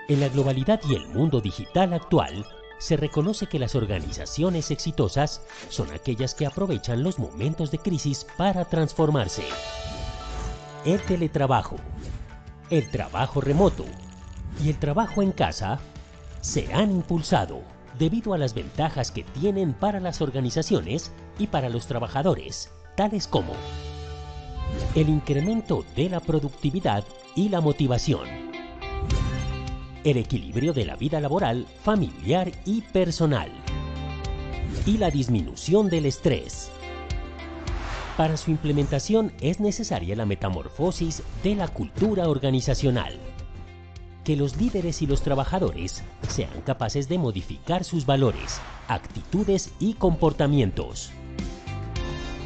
En la globalidad y el mundo digital actual, se reconoce que las organizaciones exitosas son aquellas que aprovechan los momentos de crisis para transformarse. El teletrabajo, el trabajo remoto y el trabajo en casa se han impulsado debido a las ventajas que tienen para las organizaciones y para los trabajadores, tales como el incremento de la productividad y la motivación, el equilibrio de la vida laboral, familiar y personal, y la disminución del estrés. Para su implementación es necesaria la metamorfosis de la cultura organizacional. Que los líderes y los trabajadores sean capaces de modificar sus valores, actitudes y comportamientos.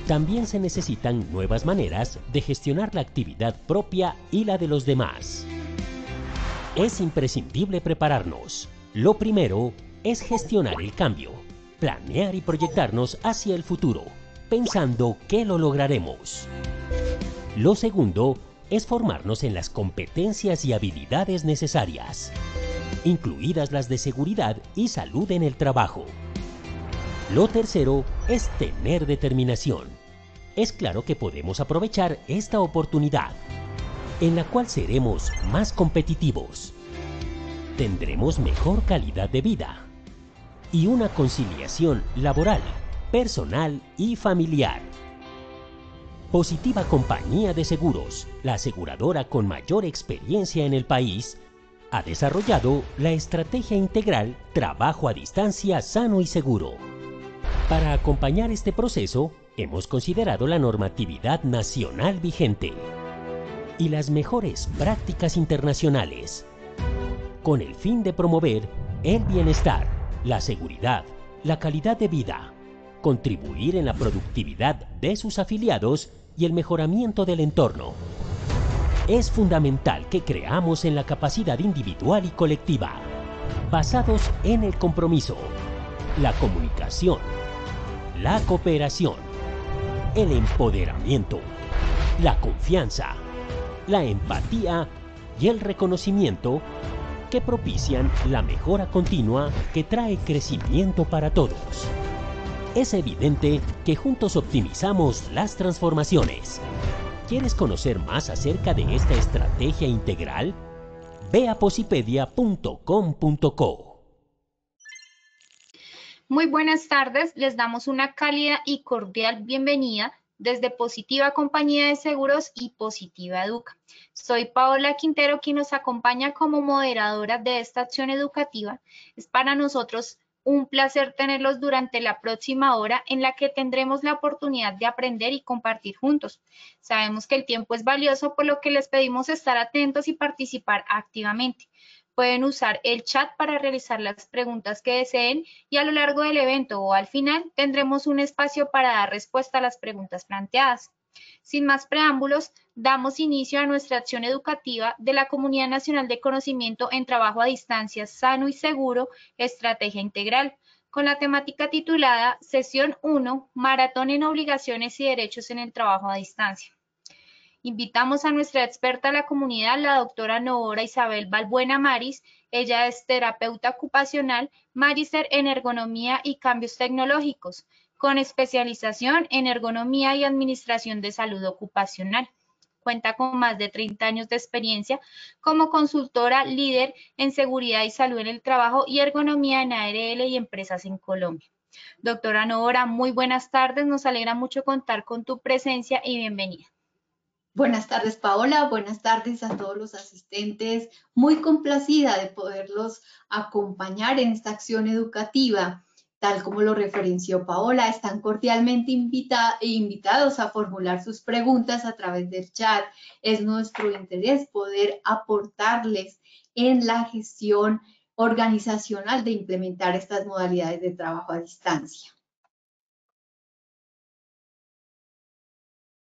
También se necesitan nuevas maneras de gestionar la actividad propia y la de los demás. Es imprescindible prepararnos. Lo primero es gestionar el cambio, planear y proyectarnos hacia el futuro, pensando que lo lograremos. Lo segundo es formarnos en las competencias y habilidades necesarias, incluidas las de seguridad y salud en el trabajo. Lo tercero es tener determinación. Es claro que podemos aprovechar esta oportunidad, en la cual seremos más competitivos, tendremos mejor calidad de vida y una conciliación laboral, personal y familiar. Positiva Compañía de Seguros, la aseguradora con mayor experiencia en el país, ha desarrollado la estrategia integral Trabajo a Distancia Sano y Seguro. Para acompañar este proceso, hemos considerado la normatividad nacional vigente y las mejores prácticas internacionales, con el fin de promover el bienestar, la seguridad, la calidad de vida, contribuir en la productividad de sus afiliados y el mejoramiento del entorno. Es fundamental que creamos en la capacidad individual y colectiva, basados en el compromiso, la comunicación, la cooperación, el empoderamiento, la confianza, la empatía y el reconocimiento que propician la mejora continua que trae crecimiento para todos. Es evidente que juntos optimizamos las transformaciones. ¿Quieres conocer más acerca de esta estrategia integral? Ve a posipedia.com.co. Muy buenas tardes, les damos una cálida y cordial bienvenida desde Positiva Compañía de Seguros y Positiva Educa. Soy Paola Quintero, quien nos acompaña como moderadora de esta acción educativa. Es para nosotros un placer tenerlos durante la próxima hora en la que tendremos la oportunidad de aprender y compartir juntos. Sabemos que el tiempo es valioso, por lo que les pedimos estar atentos y participar activamente. Pueden usar el chat para realizar las preguntas que deseen y a lo largo del evento o al final tendremos un espacio para dar respuesta a las preguntas planteadas. Sin más preámbulos, damos inicio a nuestra acción educativa de la Comunidad Nacional de Conocimiento en Trabajo a Distancia Sano y Seguro, Estrategia Integral, con la temática titulada Sesión 1, Maratón en Obligaciones y Derechos en el Trabajo a Distancia. Invitamos a nuestra experta de la comunidad, la doctora Noora Isabel Balbuena Maris. Ella es terapeuta ocupacional, magíster en ergonomía y cambios tecnológicos, con especialización en ergonomía y administración de salud ocupacional. Cuenta con más de 30 años de experiencia como consultora líder en seguridad y salud en el trabajo y ergonomía en ARL y empresas en Colombia. Doctora Noora, muy buenas tardes. Nos alegra mucho contar con tu presencia y bienvenida. Buenas tardes, Paola. Buenas tardes a todos los asistentes. Muy complacida de poderlos acompañar en esta acción educativa. Tal como lo referenció Paola, están cordialmente invitados a formular sus preguntas a través del chat. Es nuestro interés poder aportarles en la gestión organizacional de implementar estas modalidades de trabajo a distancia.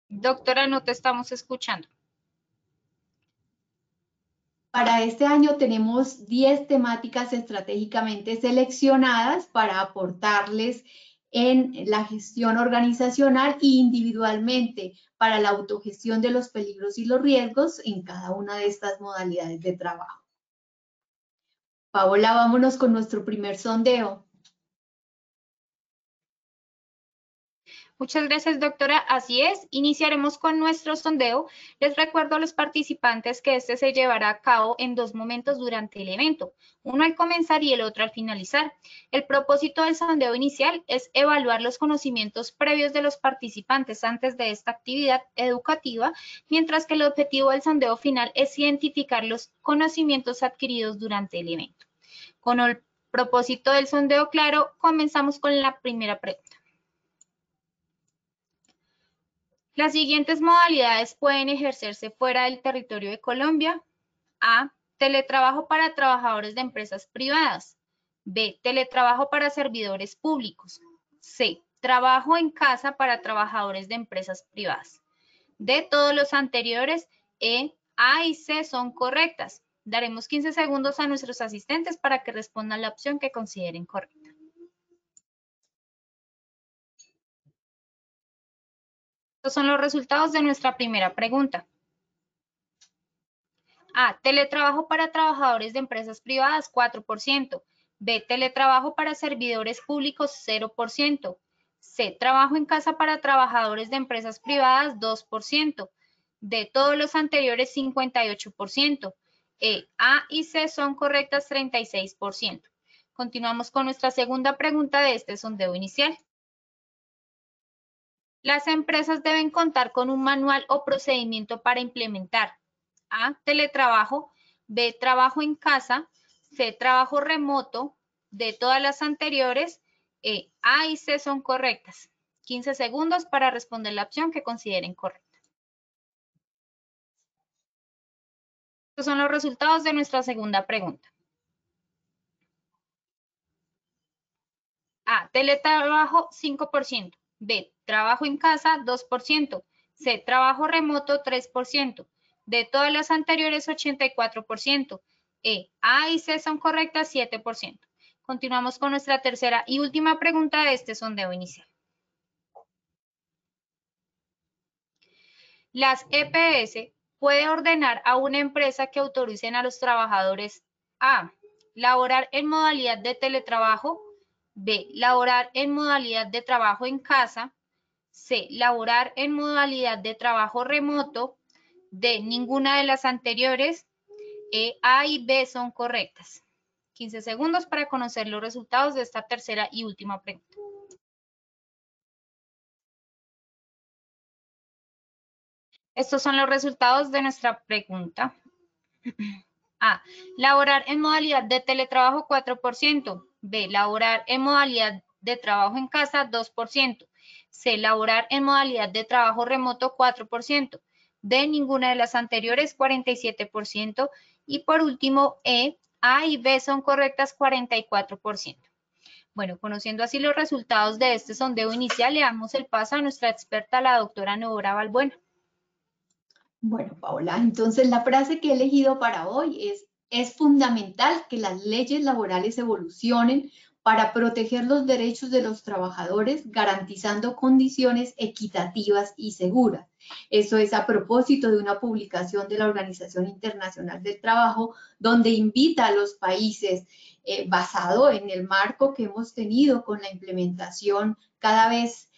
Doctora, no te estamos escuchando. Para este año tenemos 10 temáticas estratégicamente seleccionadas para aportarles en la gestión organizacional e individualmente para la autogestión de los peligros y los riesgos en cada una de estas modalidades de trabajo. Paola, vámonos con nuestro primer sondeo. Muchas gracias, doctora. Así es, iniciaremos con nuestro sondeo. Les recuerdo a los participantes que este se llevará a cabo en 2 momentos durante el evento, uno al comenzar y el otro al finalizar. El propósito del sondeo inicial es evaluar los conocimientos previos de los participantes antes de esta actividad educativa, mientras que el objetivo del sondeo final es identificar los conocimientos adquiridos durante el evento. Con el propósito del sondeo claro, comenzamos con la primera pregunta. Las siguientes modalidades pueden ejercerse fuera del territorio de Colombia. A. Teletrabajo para trabajadores de empresas privadas. B. Teletrabajo para servidores públicos. C. Trabajo en casa para trabajadores de empresas privadas. D. Todos los anteriores. E, A y C son correctas. Daremos 15 segundos a nuestros asistentes para que respondan la opción que consideren correcta. Estos son los resultados de nuestra primera pregunta. A. Teletrabajo para trabajadores de empresas privadas, 4%. B. Teletrabajo para servidores públicos, 0%. C. Trabajo en casa para trabajadores de empresas privadas, 2%. D. Todos los anteriores, 58%. E. A y C son correctas, 36%. Continuamos con nuestra segunda pregunta de este sondeo inicial. Las empresas deben contar con un manual o procedimiento para implementar A. Teletrabajo. B. Trabajo en casa. C. Trabajo remoto. D. Todas las anteriores. E. A y C son correctas. 15 segundos para responder la opción que consideren correcta. Estos son los resultados de nuestra segunda pregunta. A. Teletrabajo, 5%. B. Trabajo en casa, 2%. C. Trabajo remoto, 3%. De todas las anteriores, 84%. E, A y C son correctas, 7%. Continuamos con nuestra tercera y última pregunta de este sondeo inicial. Las EPS puede ordenar a una empresa que autoricen a los trabajadores A. Laborar en modalidad de teletrabajo. B. Laborar en modalidad de trabajo en casa. C. Laborar en modalidad de trabajo remoto. D. Ninguna de las anteriores. E, A y B son correctas. 15 segundos para conocer los resultados de esta tercera y última pregunta. Estos son los resultados de nuestra pregunta. A. Laborar en modalidad de teletrabajo, 4%. B. Laborar en modalidad de trabajo en casa, 2%. C. Laborar en modalidad de trabajo remoto, 4%. D. Ninguna de las anteriores, 47%. Y por último, E. A y B son correctas, 44%. Bueno, conociendo así los resultados de este sondeo inicial, le damos el paso a nuestra experta, la doctora Nora Balbuena. Bueno, Paola, entonces la frase que he elegido para hoy es fundamental que las leyes laborales evolucionen para proteger los derechos de los trabajadores, garantizando condiciones equitativas y seguras. Eso es a propósito de una publicación de la Organización Internacional del Trabajo, donde invita a los países, basado en el marco que hemos tenido con la implementación cada vez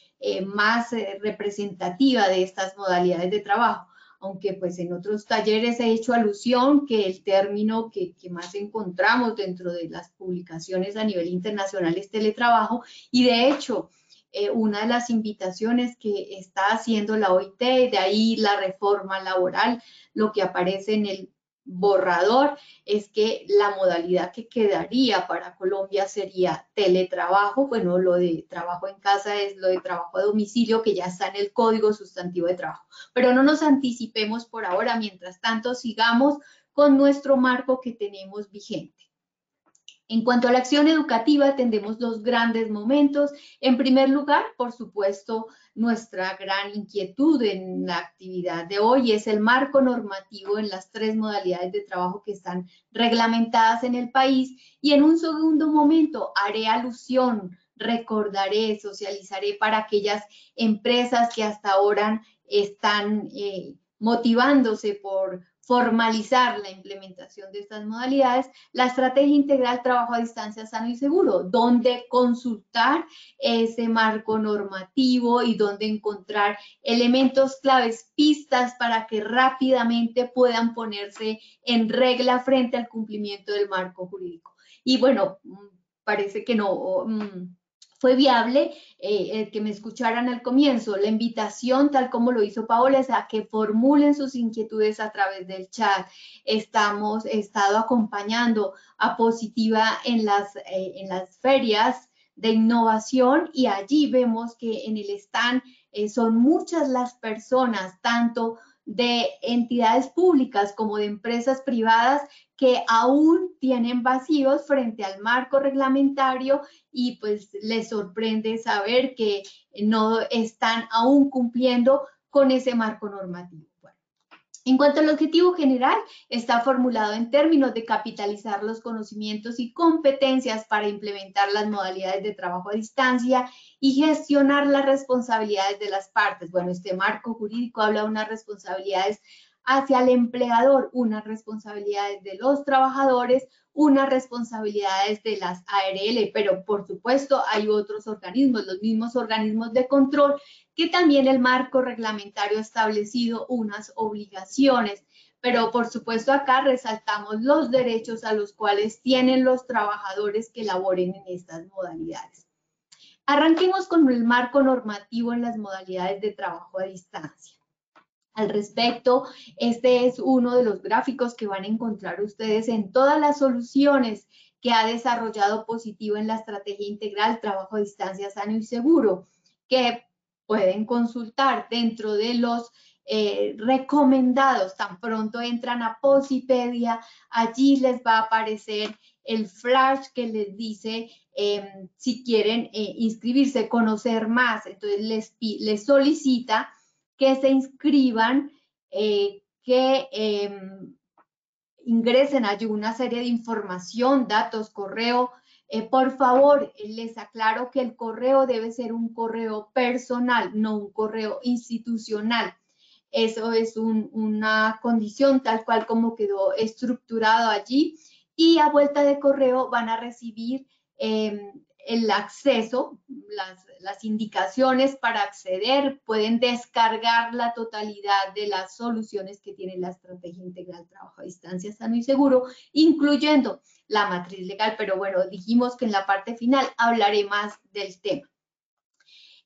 más representativa de estas modalidades de trabajo. Aunque pues en otros talleres he hecho alusión que el término que más encontramos dentro de las publicaciones a nivel internacional es teletrabajo, y de hecho una de las invitaciones que está haciendo la OIT, de ahí la reforma laboral, lo que aparece en el borrador es que la modalidad que quedaría para Colombia sería teletrabajo. Bueno, lo de trabajo en casa es lo de trabajo a domicilio, que ya está en el Código Sustantivo de Trabajo. Pero no nos anticipemos por ahora, mientras tanto sigamos con nuestro marco que tenemos vigente. En cuanto a la acción educativa, tendremos dos grandes momentos. En primer lugar, por supuesto, nuestra gran inquietud en la actividad de hoy es el marco normativo en las 3 modalidades de trabajo que están reglamentadas en el país. Y en un segundo momento haré alusión, recordaré, socializaré para aquellas empresas que hasta ahora están motivándose por formalizar la implementación de estas modalidades, la estrategia integral trabajo a distancia sano y seguro, donde consultar ese marco normativo y donde encontrar elementos claves, pistas para que rápidamente puedan ponerse en regla frente al cumplimiento del marco jurídico. Y bueno, parece que no fue viable que me escucharan al comienzo. La invitación, tal como lo hizo Paola, es a que formulen sus inquietudes a través del chat. Hemos estado acompañando a Positiva en las ferias de innovación y allí vemos que en el stand son muchas las personas, tanto de entidades públicas como de empresas privadas, que aún tienen vacíos frente al marco reglamentario y pues les sorprende saber que no están aún cumpliendo con ese marco normativo. Bueno, en cuanto al objetivo general, está formulado en términos de capitalizar los conocimientos y competencias para implementar las modalidades de trabajo a distancia y gestionar las responsabilidades de las partes. Bueno, este marco jurídico habla de unas responsabilidades hacia el empleador, unas responsabilidades de los trabajadores, unas responsabilidades de las ARL, pero por supuesto hay otros organismos, los mismos organismos de control, que también el marco reglamentario ha establecido unas obligaciones, pero por supuesto acá resaltamos los derechos a los cuales tienen los trabajadores que laboren en estas modalidades. Arranquemos con el marco normativo en las modalidades de trabajo a distancia. Al respecto, este es uno de los gráficos que van a encontrar ustedes en todas las soluciones que ha desarrollado Positivo en la estrategia integral trabajo a distancia sano y seguro, que pueden consultar dentro de los recomendados. Tan pronto entran a Posipedia, allí les va a aparecer el flash que les dice si quieren inscribirse, conocer más. Entonces les solicita que se inscriban, ingresen allí una serie de información, datos, correo. Por favor, les aclaro que el correo debe ser un correo personal, no un correo institucional. Eso es una condición tal cual como quedó estructurado allí. Y a vuelta de correo van a recibir el acceso, las indicaciones para acceder, pueden descargar la totalidad de las soluciones que tiene la estrategia integral trabajo a distancia sano y seguro, incluyendo la matriz legal, pero bueno, dijimos que en la parte final hablaré más del tema.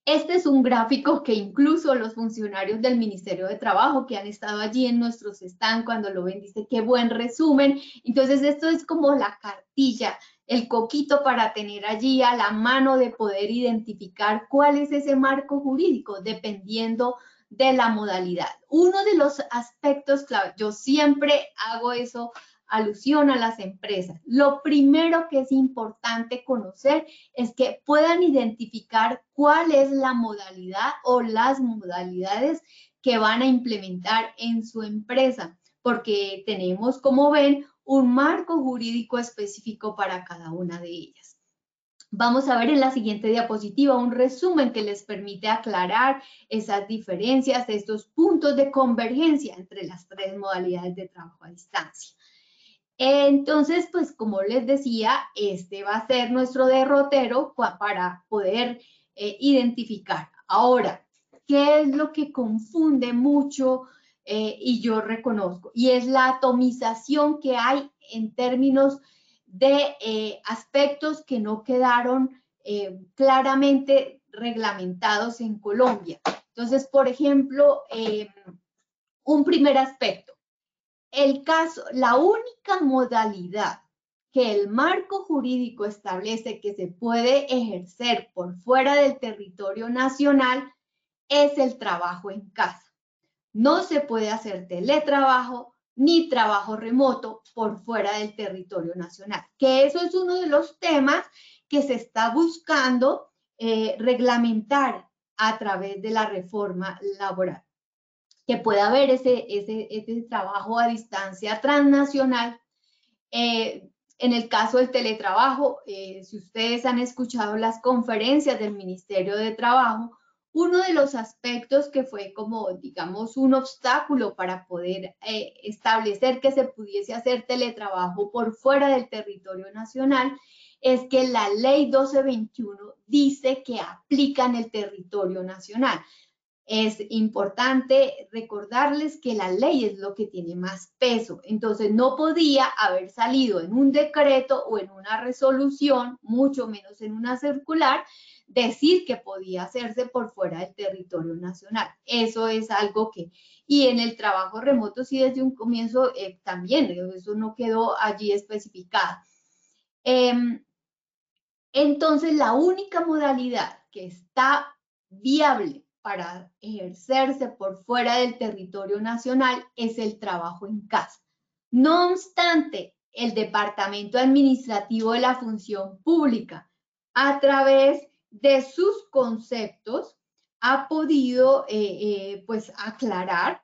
Este es un gráfico que incluso los funcionarios del Ministerio de Trabajo que han estado allí en nuestros stands, cuando lo ven, dice qué buen resumen. Entonces, esto es como la cartilla, el coquito para tener allí a la mano de poder identificar cuál es ese marco jurídico, dependiendo de la modalidad. Uno de los aspectos clave, yo siempre hago eso, alusión a las empresas. Lo primero que es importante conocer es que puedan identificar cuál es la modalidad o las modalidades que van a implementar en su empresa, porque tenemos, como ven, un marco jurídico específico para cada una de ellas. Vamos a ver en la siguiente diapositiva un resumen que les permite aclarar esas diferencias, estos puntos de convergencia entre las tres modalidades de trabajo a distancia. Entonces, pues como les decía, este va a ser nuestro derrotero para poder identificar. Ahora, ¿qué es lo que confunde mucho y yo reconozco? Y es la atomización que hay en términos de aspectos que no quedaron claramente reglamentados en Colombia. Entonces, por ejemplo, un primer aspecto. La única modalidad que el marco jurídico establece que se puede ejercer por fuera del territorio nacional es el trabajo en casa. No se puede hacer teletrabajo ni trabajo remoto por fuera del territorio nacional, que eso es uno de los temas que se está buscando reglamentar a través de la reforma laboral. Que pueda haber ese trabajo a distancia transnacional. En el caso del teletrabajo, si ustedes han escuchado las conferencias del Ministerio de Trabajo, Uno de los aspectos que fue como, digamos, un obstáculo para poder establecer que se pudiese hacer teletrabajo por fuera del territorio nacional es que la ley 1221 dice que aplica en el territorio nacional. Es importante recordarles que la ley es lo que tiene más peso, entonces no podía haber salido en un decreto o en una resolución, mucho menos en una circular, decir que podía hacerse por fuera del territorio nacional. Eso es algo que, y en el trabajo remoto sí desde un comienzo también, eso no quedó allí especificado. Entonces la única modalidad que está viable para ejercerse por fuera del territorio nacional es el trabajo en casa. No obstante, el Departamento Administrativo de la Función Pública, a través de sus conceptos, ha podido pues aclarar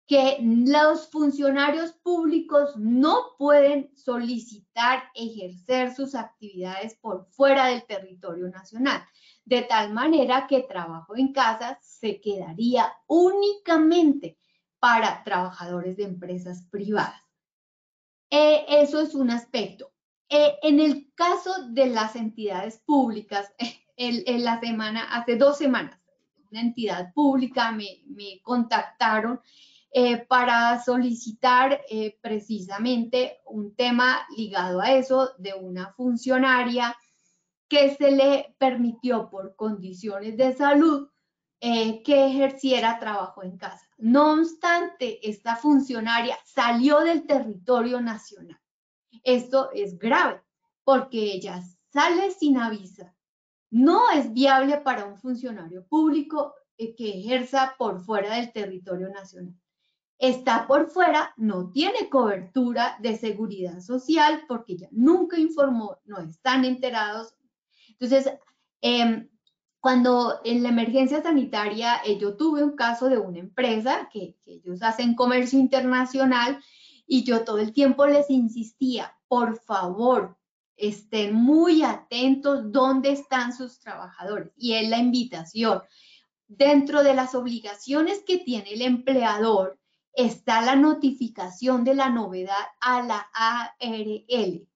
que los funcionarios públicos no pueden solicitar ejercer sus actividades por fuera del territorio nacional, de tal manera que trabajo en casa se quedaría únicamente para trabajadores de empresas privadas. Eso es un aspecto. En el caso de las entidades públicas, hace 2 semanas, una entidad pública me contactaron para solicitar precisamente un tema ligado a eso de una funcionaria que se le permitió por condiciones de salud que ejerciera trabajo en casa. No obstante, esta funcionaria salió del territorio nacional. Esto es grave porque ella sale sin aviso. No es viable para un funcionario público que ejerza por fuera del territorio nacional. Está por fuera, no tiene cobertura de seguridad social porque ella nunca informó, no están enterados. Entonces, cuando en la emergencia sanitaria yo tuve un caso de una empresa que ellos hacen comercio internacional y yo todo el tiempo les insistía, por favor, estén muy atentos dónde están sus trabajadores. Y es la invitación. Dentro de las obligaciones que tiene el empleador está la notificación de la novedad a la ARL.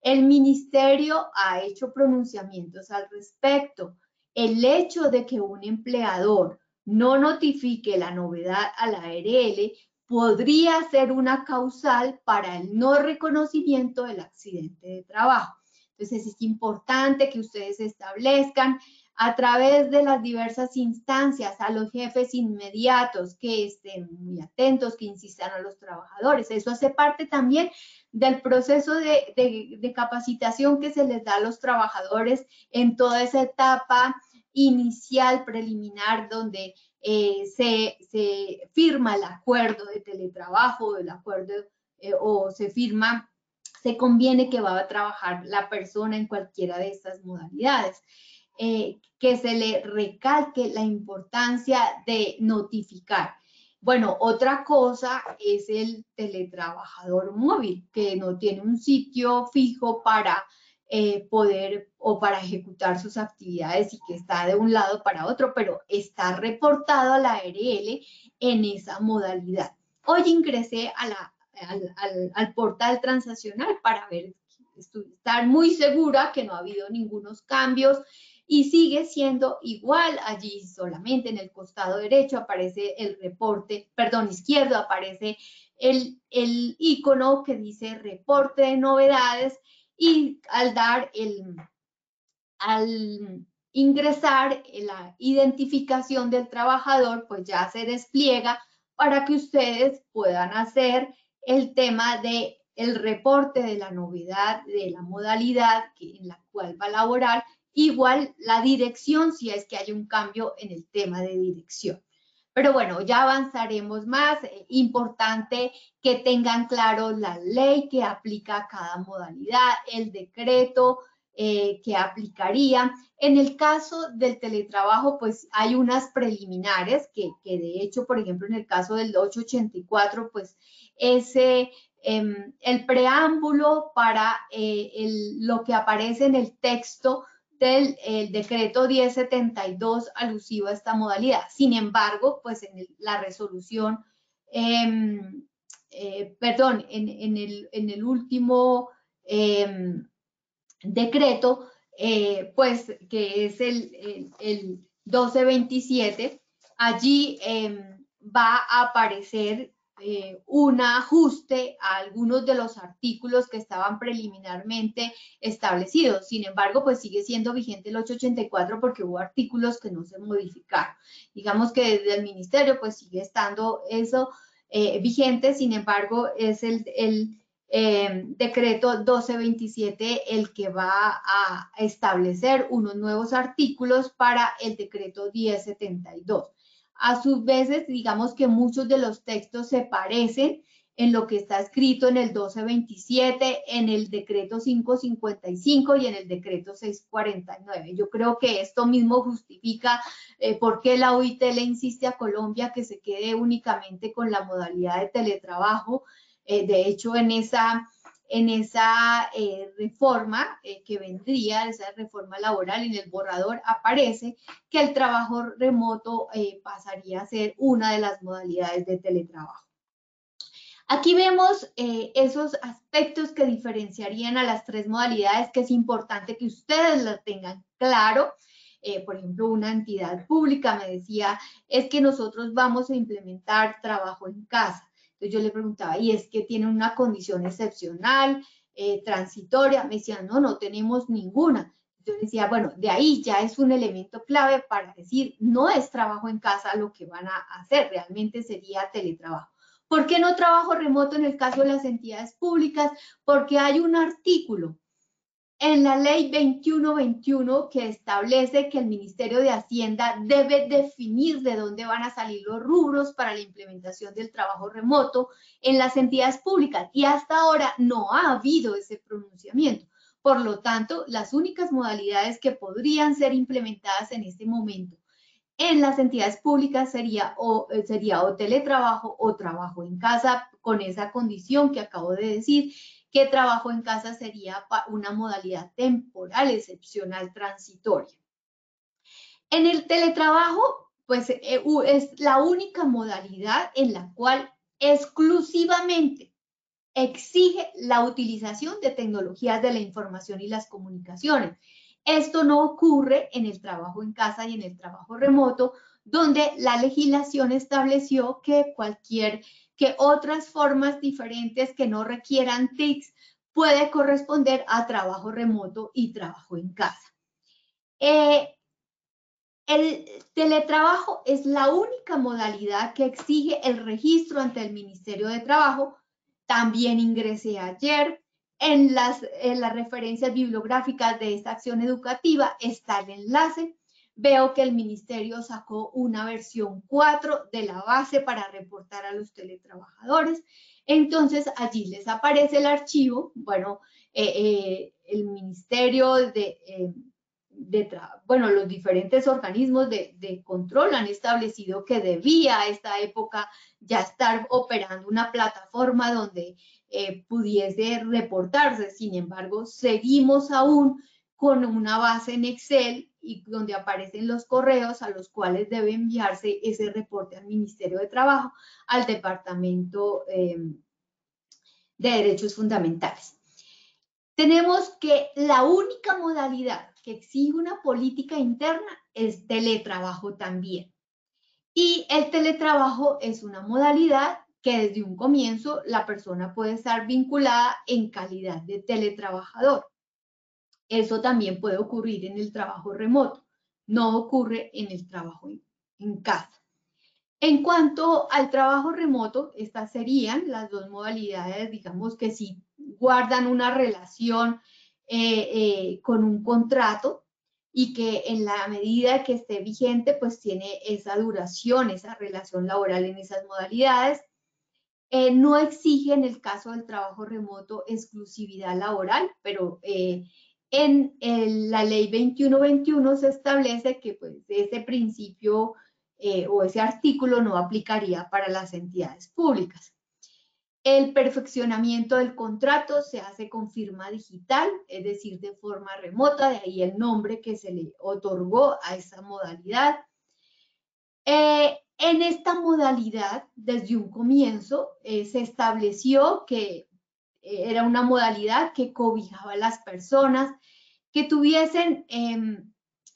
El ministerio ha hecho pronunciamientos al respecto. El hecho de que un empleador no notifique la novedad a la ARL podría ser una causal para el no reconocimiento del accidente de trabajo. Entonces es importante que ustedes establezcan a través de las diversas instancias a los jefes inmediatos que estén muy atentos, que insistan a los trabajadores. Eso hace parte también del proceso de capacitación que se les da a los trabajadores en toda esa etapa inicial, preliminar, donde se firma el acuerdo de teletrabajo, el acuerdo o se conviene que va a trabajar la persona en cualquiera de estas modalidades. Que se le recalque la importancia de notificar. Bueno, otra cosa es el teletrabajador móvil, que no tiene un sitio fijo para poder o para ejecutar sus actividades y que está de un lado para otro, pero está reportado a la ARL en esa modalidad. Hoy ingresé al portal transaccional para ver, estar muy segura que no ha habido ningunos cambios y sigue siendo igual. Allí solamente en el costado derecho aparece el reporte, perdón, izquierdo aparece el icono que dice reporte de novedades y al ingresar la identificación del trabajador, pues ya se despliega para que ustedes puedan hacer el tema de el reporte de la novedad, de la modalidad en la cual va a laborar, igual la dirección si es que hay un cambio en el tema de dirección. Pero bueno, ya avanzaremos más. Importante que tengan claro la ley que aplica a cada modalidad, el decreto que aplicaría. En el caso del teletrabajo, pues hay unas preliminares que de hecho, por ejemplo, en el caso del 884, pues el preámbulo para lo que aparece en el texto del decreto 1072 alusivo a esta modalidad. Sin embargo, pues en la resolución, en el último decreto, pues que es el 1227, allí va a aparecer un ajuste a algunos de los artículos que estaban preliminarmente establecidos. Sin embargo, pues sigue siendo vigente el 884 porque hubo artículos que no se modificaron. Digamos que desde el ministerio pues sigue estando eso vigente, sin embargo es el decreto 1227 el que va a establecer unos nuevos artículos para el decreto 1072. A sus veces, digamos que muchos de los textos se parecen en lo que está escrito en el 1227, en el decreto 555 y en el decreto 649. Yo creo que esto mismo justifica por qué la OIT le insiste a Colombia que se quede únicamente con la modalidad de teletrabajo. De hecho, en esa reforma que vendría, esa reforma laboral, en el borrador aparece que el trabajo remoto pasaría a ser una de las modalidades de teletrabajo. Aquí vemos esos aspectos que diferenciarían a las tres modalidades, que es importante que ustedes lo tengan claro. Por ejemplo, una entidad pública me decía, es que nosotros vamos a implementar trabajo en casa. Entonces yo le preguntaba, ¿y es que tiene una condición excepcional, transitoria? Me decían, no tenemos ninguna. Yo decía, bueno, de ahí ya es un elemento clave para decir, no es trabajo en casa lo que van a hacer, realmente sería teletrabajo. ¿Por qué no trabajo remoto en el caso de las entidades públicas? Porque hay un artículo en la ley 2121 que establece que el Ministerio de Hacienda debe definir de dónde van a salir los rubros para la implementación del trabajo remoto en las entidades públicas, y hasta ahora no ha habido ese pronunciamiento. Por lo tanto, las únicas modalidades que podrían ser implementadas en este momento en las entidades públicas sería o teletrabajo o trabajo en casa, con esa condición que acabo de decir, que trabajo en casa sería una modalidad temporal, excepcional, transitoria. En el teletrabajo, pues es la única modalidad en la cual exclusivamente exige la utilización de tecnologías de la información y las comunicaciones. Esto no ocurre en el trabajo en casa y en el trabajo remoto, donde la legislación estableció que otras formas diferentes que no requieran TICs puede corresponder a trabajo remoto y trabajo en casa. El teletrabajo es la única modalidad que exige el registro ante el Ministerio de Trabajo. También ingresé ayer en las referencias bibliográficas de esta acción educativa, está el enlace. Veo que el ministerio sacó una versión 4 de la base para reportar a los teletrabajadores. Entonces, allí les aparece el archivo. Bueno, el ministerio los diferentes organismos de control han establecido que debía a esta época ya estar operando una plataforma donde pudiese reportarse. Sin embargo, seguimos aún con una base en Excel y donde aparecen los correos a los cuales debe enviarse ese reporte al Ministerio de Trabajo, al Departamento de Derechos Fundamentales. Tenemos que la única modalidad que exige una política interna es teletrabajo también. Y el teletrabajo es una modalidad que desde un comienzo la persona puede estar vinculada en calidad de teletrabajador. Eso también puede ocurrir en el trabajo remoto, no ocurre en el trabajo en casa. En cuanto al trabajo remoto, estas serían las dos modalidades, digamos que sí guardan una relación con un contrato y que en la medida que esté vigente, pues tiene esa duración, esa relación laboral en esas modalidades. No exige en el caso del trabajo remoto exclusividad laboral, pero en la ley 2121 se establece que pues ese principio o ese artículo no aplicaría para las entidades públicas. El perfeccionamiento del contrato se hace con firma digital, es decir, de forma remota, de ahí el nombre que se le otorgó a esa modalidad. En esta modalidad, desde un comienzo, se estableció que era una modalidad que cobijaba a las personas que tuviesen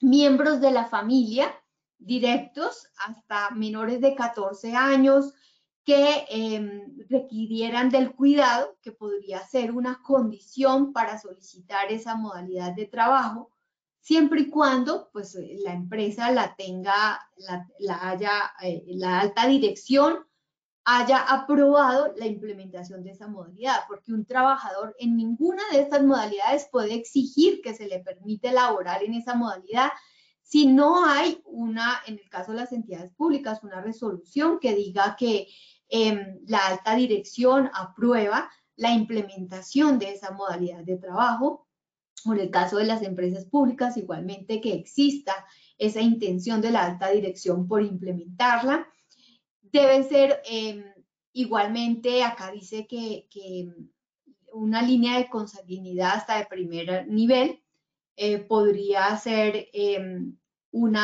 miembros de la familia directos hasta menores de 14 años que requirieran del cuidado, que podría ser una condición para solicitar esa modalidad de trabajo, siempre y cuando pues, la empresa la tenga, la alta dirección haya aprobado la implementación de esa modalidad, porque un trabajador en ninguna de estas modalidades puede exigir que se le permite laborar en esa modalidad si no hay una, en el caso de las entidades públicas, una resolución que diga que la alta dirección aprueba la implementación de esa modalidad de trabajo, o en el caso de las empresas públicas, igualmente que exista esa intención de la alta dirección por implementarla. Debe ser igualmente, acá dice que una línea de consanguinidad hasta de primer nivel podría ser un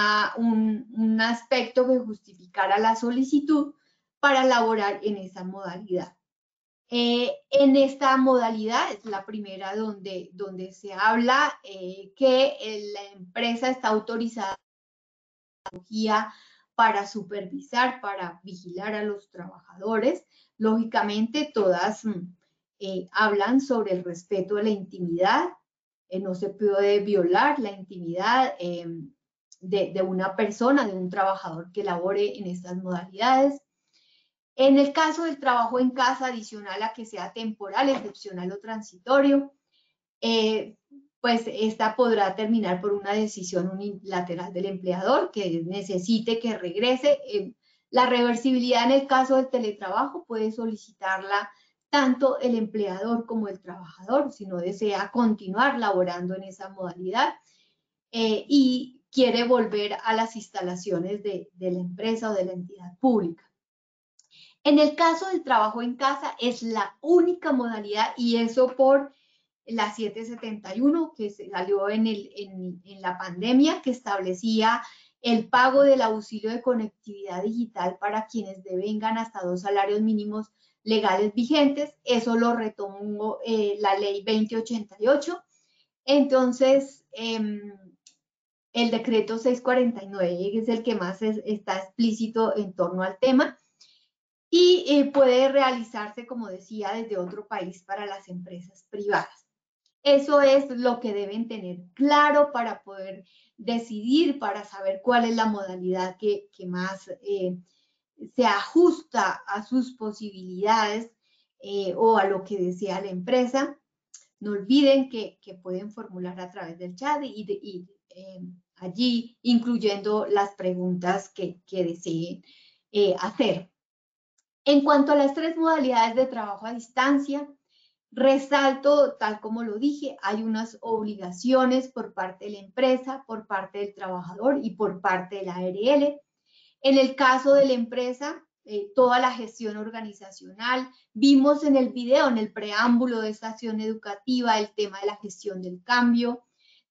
aspecto que justificara la solicitud para laborar en esa modalidad. En esta modalidad es la primera donde se habla que la empresa está autorizada para supervisar, para vigilar a los trabajadores. Lógicamente, todas hablan sobre el respeto a la intimidad. No se puede violar la intimidad de una persona, de un trabajador que labore en estas modalidades. En el caso del trabajo en casa, adicional a que sea temporal, excepcional o transitorio, pues esta podrá terminar por una decisión unilateral del empleador que necesite que regrese. La reversibilidad en el caso del teletrabajo puede solicitarla tanto el empleador como el trabajador, si no desea continuar laborando en esa modalidad y quiere volver a las instalaciones de la empresa o de la entidad pública. En el caso del trabajo en casa es la única modalidad, y eso por la 771 que salió en la pandemia, que establecía el pago del auxilio de conectividad digital para quienes devengan hasta 2 salarios mínimos legales vigentes. Eso lo retomó la ley 2088. Entonces, el decreto 649 es el que más está explícito en torno al tema. Y puede realizarse, como decía, desde otro país para las empresas privadas. Eso es lo que deben tener claro para poder decidir, para saber cuál es la modalidad que más se ajusta a sus posibilidades o a lo que desea la empresa. No olviden que pueden formular a través del chat y allí incluyendo las preguntas que deseen hacer. En cuanto a las 3 modalidades de trabajo a distancia, resalto, tal como lo dije, hay unas obligaciones por parte de la empresa, por parte del trabajador y por parte de la ARL. En el caso de la empresa, toda la gestión organizacional. Vimos en el video, en el preámbulo de esta acción educativa, el tema de la gestión del cambio.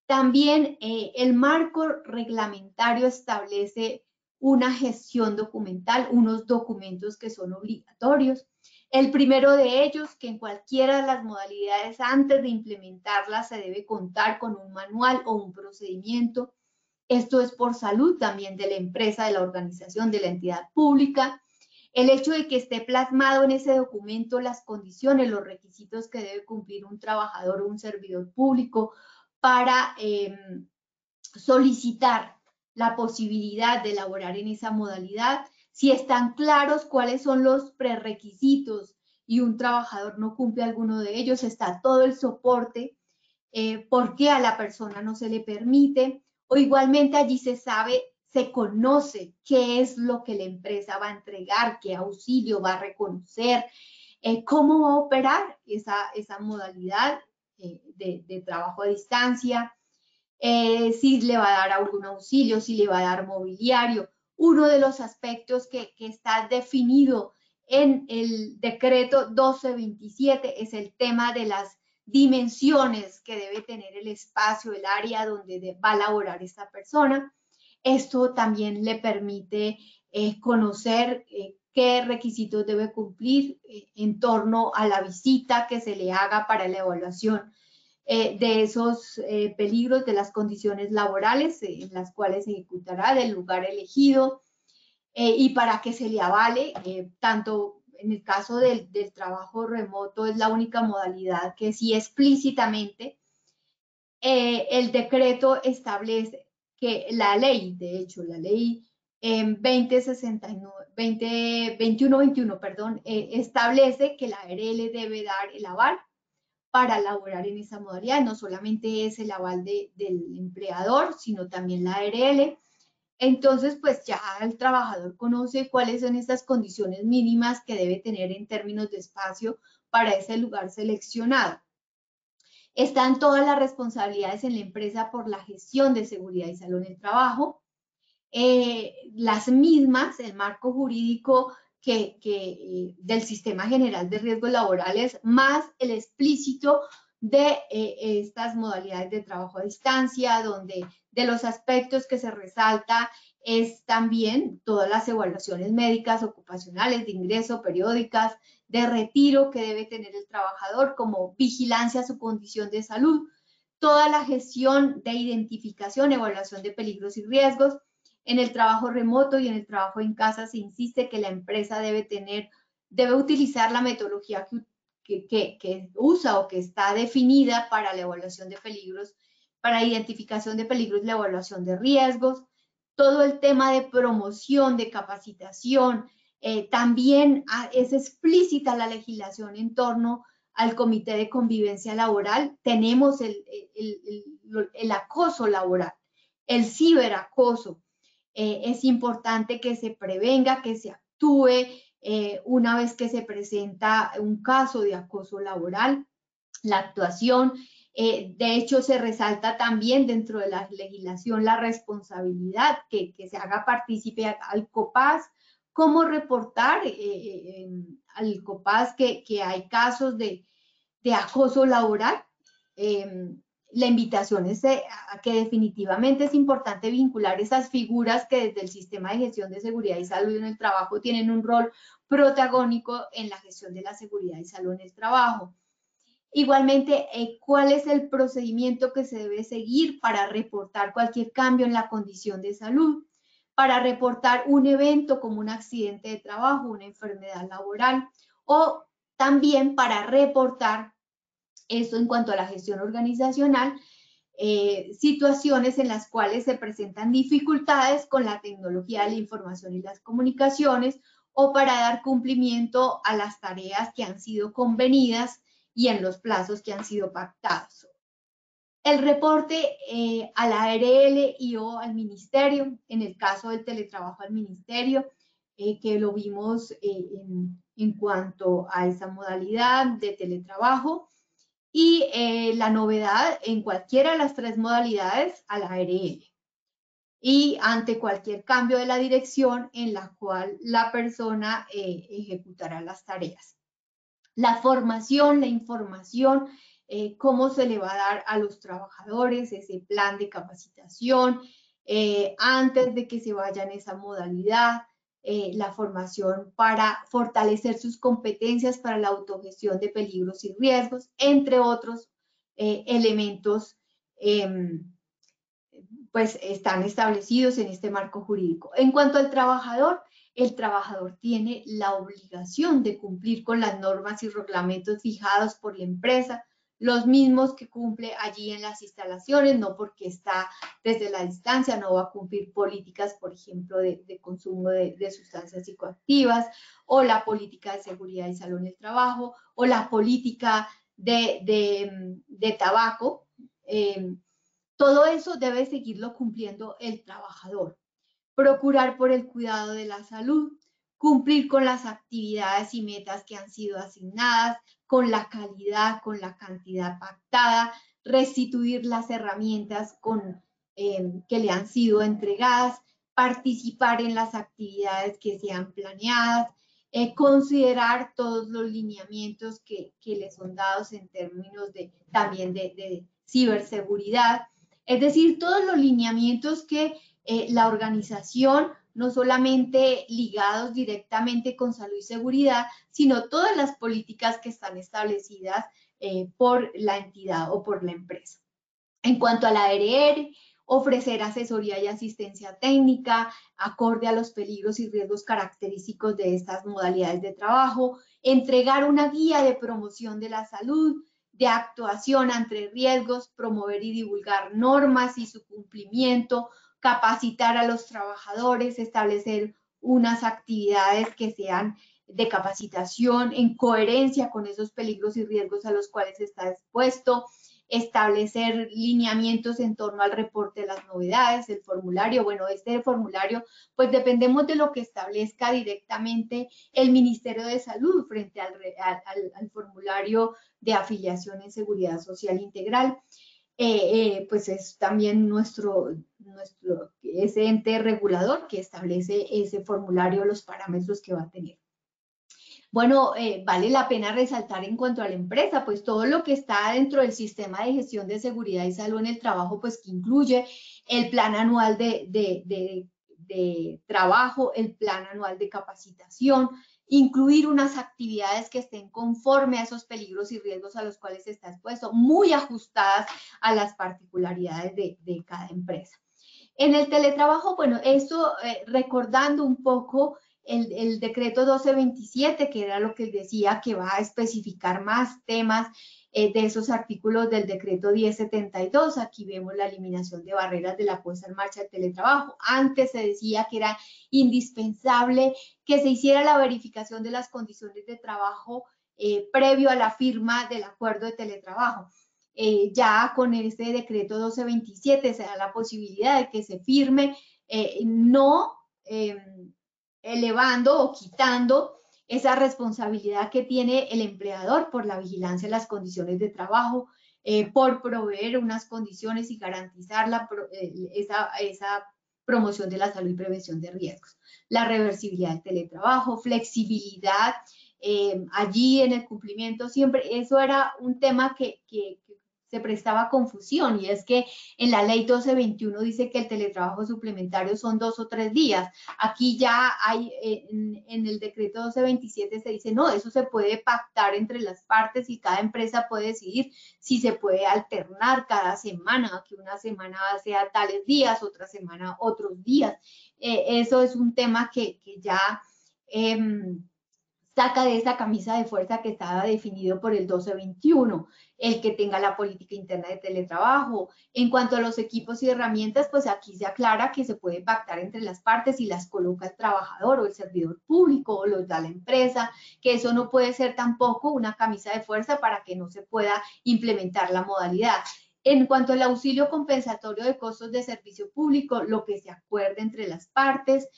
También el marco reglamentario establece una gestión documental, unos documentos que son obligatorios. El primero de ellos, que en cualquiera de las modalidades antes de implementarlas se debe contar con un manual o un procedimiento. Esto es por salud también de la empresa, de la organización, de la entidad pública. El hecho de que esté plasmado en ese documento las condiciones, los requisitos que debe cumplir un trabajador o un servidor público para solicitar la posibilidad de laborar en esa modalidad, si están claros cuáles son los prerequisitos y un trabajador no cumple alguno de ellos, está todo el soporte, por qué a la persona no se le permite, o igualmente allí se sabe, se conoce qué es lo que la empresa va a entregar, qué auxilio va a reconocer, cómo va a operar esa modalidad de trabajo a distancia, si le va a dar algún auxilio, si le va a dar mobiliario. Uno de los aspectos que está definido en el decreto 1227, es el tema de las dimensiones que debe tener el espacio, el área donde va a laborar esta persona. Esto también le permite conocer qué requisitos debe cumplir en torno a la visita que se le haga para la evaluación de esos peligros, de las condiciones laborales en las cuales se ejecutará, del lugar elegido, y para que se le avale, tanto en el caso del trabajo remoto es la única modalidad que sí explícitamente el decreto establece que la ley, de hecho, la ley 2121, perdón, establece que la ARL debe dar el aval para laborar en esa modalidad. No solamente es el aval del empleador, sino también la ARL. Entonces, pues ya el trabajador conoce cuáles son estas condiciones mínimas que debe tener en términos de espacio para ese lugar seleccionado. Están todas las responsabilidades en la empresa por la gestión de seguridad y salud en el trabajo. Las mismas, el marco jurídico del Sistema General de Riesgos Laborales, más el explícito de estas modalidades de trabajo a distancia, donde de los aspectos que se resalta es también todas las evaluaciones médicas, ocupacionales, de ingreso, periódicas, de retiro que debe tener el trabajador, como vigilancia a su condición de salud, toda la gestión de identificación, evaluación de peligros y riesgos. En el trabajo remoto y en el trabajo en casa se insiste que la empresa debe utilizar la metodología que usa o que está definida para la evaluación de peligros, para identificación de peligros y la evaluación de riesgos. Todo el tema de promoción, de capacitación, también es explícita la legislación en torno al Comité de Convivencia Laboral. Tenemos el acoso laboral, el ciberacoso. Es importante que se prevenga, que se actúe una vez que se presenta un caso de acoso laboral, la actuación. De hecho, se resalta también dentro de la legislación la responsabilidad, que se haga partícipe al COPAS, cómo reportar al COPAS que hay casos de acoso laboral. La invitación es a que definitivamente es importante vincular esas figuras que desde el sistema de gestión de seguridad y salud en el trabajo tienen un rol protagónico en la gestión de la seguridad y salud en el trabajo. Igualmente, ¿cuál es el procedimiento que se debe seguir para reportar cualquier cambio en la condición de salud? Para reportar un evento como un accidente de trabajo, una enfermedad laboral, o también para reportar, esto en cuanto a la gestión organizacional, situaciones en las cuales se presentan dificultades con la tecnología de la información y las comunicaciones, o para dar cumplimiento a las tareas que han sido convenidas y en los plazos que han sido pactados. El reporte a la ARL y o al ministerio, en el caso del teletrabajo al ministerio, que lo vimos en cuanto a esa modalidad de teletrabajo, y la novedad en cualquiera de las tres modalidades a la ARL. Y ante cualquier cambio de la dirección en la cual la persona ejecutará las tareas. La formación, la información, cómo se le va a dar a los trabajadores ese plan de capacitación antes de que se vayan esa modalidad, la formación para fortalecer sus competencias para la autogestión de peligros y riesgos, entre otros elementos pues están establecidos en este marco jurídico. En cuanto al trabajador, el trabajador tiene la obligación de cumplir con las normas y reglamentos fijados por la empresa, los mismos que cumple allí en las instalaciones, no porque está desde la distancia, no va a cumplir políticas, por ejemplo, de consumo de sustancias psicoactivas, o la política de seguridad y salud en el trabajo, o la política de tabaco. Todo eso debe seguirlo cumpliendo el trabajador. Procurar por el cuidado de la salud, cumplir con las actividades y metas que han sido asignadas, con la calidad, con la cantidad pactada, restituir las herramientas que le han sido entregadas, participar en las actividades que sean planeadas, considerar todos los lineamientos que le son dados en términos también de ciberseguridad, es decir, todos los lineamientos que la organización, no solamente ligados directamente con salud y seguridad, sino todas las políticas que están establecidas por la entidad o por la empresa. En cuanto a la ARR, ofrecer asesoría y asistencia técnica acorde a los peligros y riesgos característicos de estas modalidades de trabajo, entregar una guía de promoción de la salud, de actuación ante riesgos, promover y divulgar normas y su cumplimiento, capacitar a los trabajadores, establecer unas actividades que sean de capacitación en coherencia con esos peligros y riesgos a los cuales está expuesto, establecer lineamientos en torno al reporte de las novedades, el formulario. Bueno, este formulario, pues dependemos de lo que establezca directamente el Ministerio de Salud frente al formulario de afiliación en Seguridad Social Integral. Pues es también ese ente regulador que establece ese formulario, los parámetros que va a tener. Bueno, vale la pena resaltar en cuanto a la empresa, pues todo lo que está dentro del sistema de gestión de seguridad y salud en el trabajo, pues que incluye el plan anual de trabajo, el plan anual de capacitación, incluir unas actividades que estén conforme a esos peligros y riesgos a los cuales está expuesto, muy ajustadas a las particularidades de cada empresa. En el teletrabajo, bueno, eso recordando un poco el decreto 1227, que era lo que decía que va a especificar más temas de esos artículos del decreto 1072. Aquí vemos la eliminación de barreras de la puesta en marcha del teletrabajo. Antes se decía que era indispensable que se hiciera la verificación de las condiciones de trabajo previo a la firma del acuerdo de teletrabajo. Ya con este decreto 1227 se da la posibilidad de que se firme no elevando o quitando esa responsabilidad que tiene el empleador por la vigilancia de las condiciones de trabajo, por proveer unas condiciones y garantizar esa promoción de la salud y prevención de riesgos. La reversibilidad del teletrabajo, flexibilidad, allí en el cumplimiento siempre, eso era un tema que se prestaba a confusión, y es que en la ley 1221 dice que el teletrabajo suplementario son 2 o 3 días. Aquí ya hay, en el decreto 1227 se dice, no, eso se puede pactar entre las partes y cada empresa puede decidir si se puede alternar cada semana, que una semana sea tales días, otra semana otros días. Eso es un tema que ya saca de esa camisa de fuerza que estaba definido por el 1221, el que tenga la política interna de teletrabajo. En cuanto a los equipos y herramientas, pues aquí se aclara que se puede pactar entre las partes y las coloca el trabajador o el servidor público o los da la empresa, que eso no puede ser tampoco una camisa de fuerza para que no se pueda implementar la modalidad. En cuanto al auxilio compensatorio de costos de servicio público, lo que se acuerde entre las partes.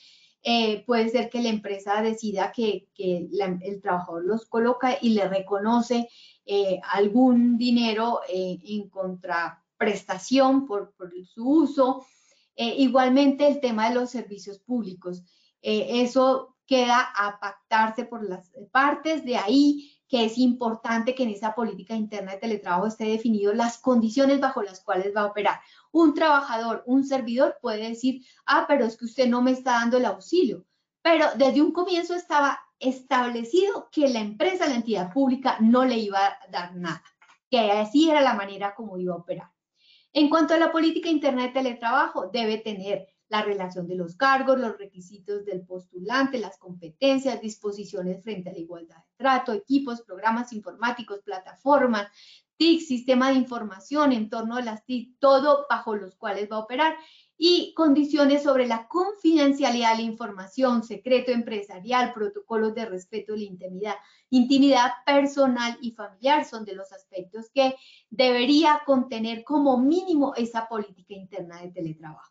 Puede ser que la empresa decida que el trabajador los coloca y le reconoce algún dinero en contraprestación por su uso. Igualmente el tema de los servicios públicos. Eso queda a pactarse por las partes, de ahí que es importante que en esa política interna de teletrabajo esté definido las condiciones bajo las cuales va a operar. Un trabajador, un servidor puede decir, pero es que usted no me está dando el auxilio. Pero desde un comienzo estaba establecido que la empresa, la entidad pública, no le iba a dar nada, que así era la manera como iba a operar. En cuanto a la política interna de teletrabajo, debe tener la relación de los cargos, los requisitos del postulante, las competencias, disposiciones frente a la igualdad de trato, equipos, programas informáticos, plataformas, TIC, sistema de información en torno a las TIC, todo bajo los cuales va a operar, y condiciones sobre la confidencialidad de la información, secreto empresarial, protocolos de respeto de la intimidad personal y familiar, son de los aspectos que debería contener como mínimo esa política interna de teletrabajo.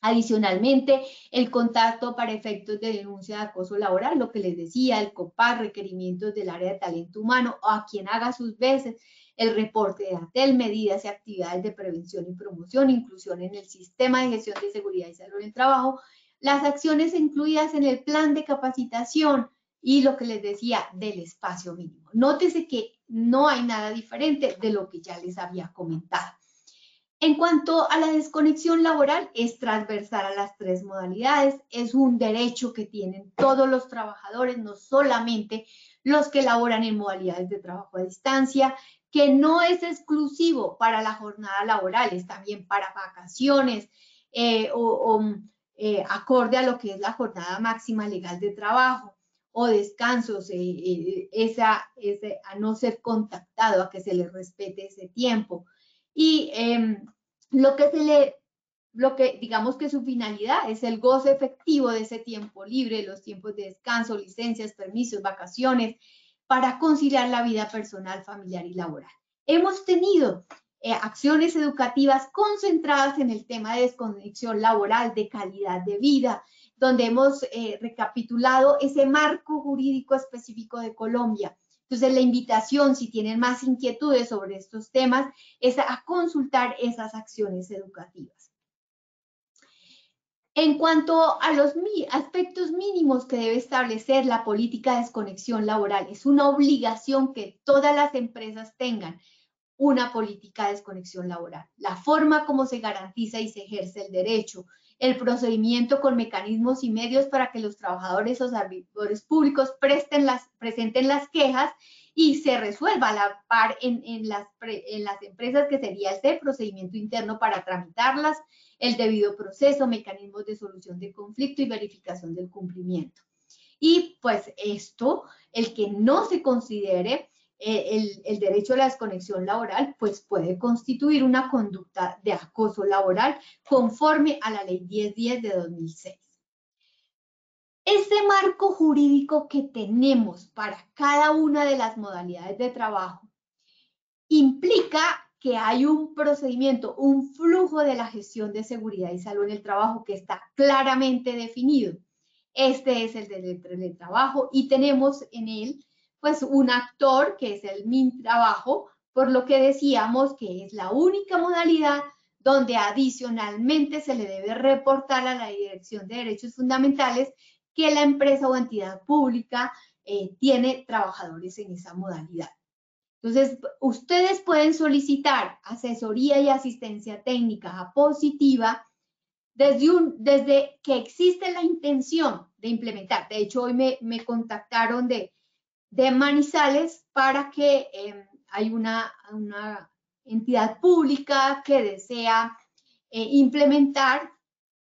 Adicionalmente, el contacto para efectos de denuncia de acoso laboral, lo que les decía, el COPAR, requerimientos del área de talento humano, o a quien haga sus veces, el reporte de ATEL, medidas y actividades de prevención y promoción, inclusión en el sistema de gestión de seguridad y salud en el trabajo, las acciones incluidas en el plan de capacitación y lo que les decía del espacio mínimo. Nótese que no hay nada diferente de lo que ya les había comentado. En cuanto a la desconexión laboral, es transversal a las tres modalidades, es un derecho que tienen todos los trabajadores, no solamente los que laboran en modalidades de trabajo a distancia, que no es exclusivo para la jornada laboral, es también para vacaciones acorde a lo que es la jornada máxima legal de trabajo o descansos, a no ser contactado, a que se le respete ese tiempo. Y digamos que su finalidad es el goce efectivo de ese tiempo libre, los tiempos de descanso, licencias, permisos, vacaciones, para conciliar la vida personal, familiar y laboral. Hemos tenido acciones educativas concentradas en el tema de desconexión laboral, de calidad de vida, donde hemos recapitulado ese marco jurídico específico de Colombia. Entonces, la invitación, si tienen más inquietudes sobre estos temas, es a consultar esas acciones educativas. En cuanto a los aspectos mínimos que debe establecer la política de desconexión laboral, es una obligación que todas las empresas tengan una política de desconexión laboral. La forma como se garantiza y se ejerce el derecho, el procedimiento con mecanismos y medios para que los trabajadores o servidores públicos presenten las quejas y se resuelva a la par en las empresas, que sería este procedimiento interno para tramitarlas, el debido proceso, mecanismos de solución de conflicto y verificación del cumplimiento. Y pues esto, el que no se considere el derecho a la desconexión laboral, pues puede constituir una conducta de acoso laboral conforme a la Ley 1010 de 2006. Este marco jurídico que tenemos para cada una de las modalidades de trabajo implica que hay un procedimiento, un flujo de la gestión de seguridad y salud en el trabajo que está claramente definido. Este es el del teletrabajo y tenemos en él pues un actor que es el MinTrabajo, por lo que decíamos que es la única modalidad donde adicionalmente se le debe reportar a la Dirección de Derechos Fundamentales que la empresa o entidad pública tiene trabajadores en esa modalidad. Entonces, ustedes pueden solicitar asesoría y asistencia técnica positiva desde que existe la intención de implementar. De hecho, hoy me contactaron de Manizales para que hay una entidad pública que desea implementar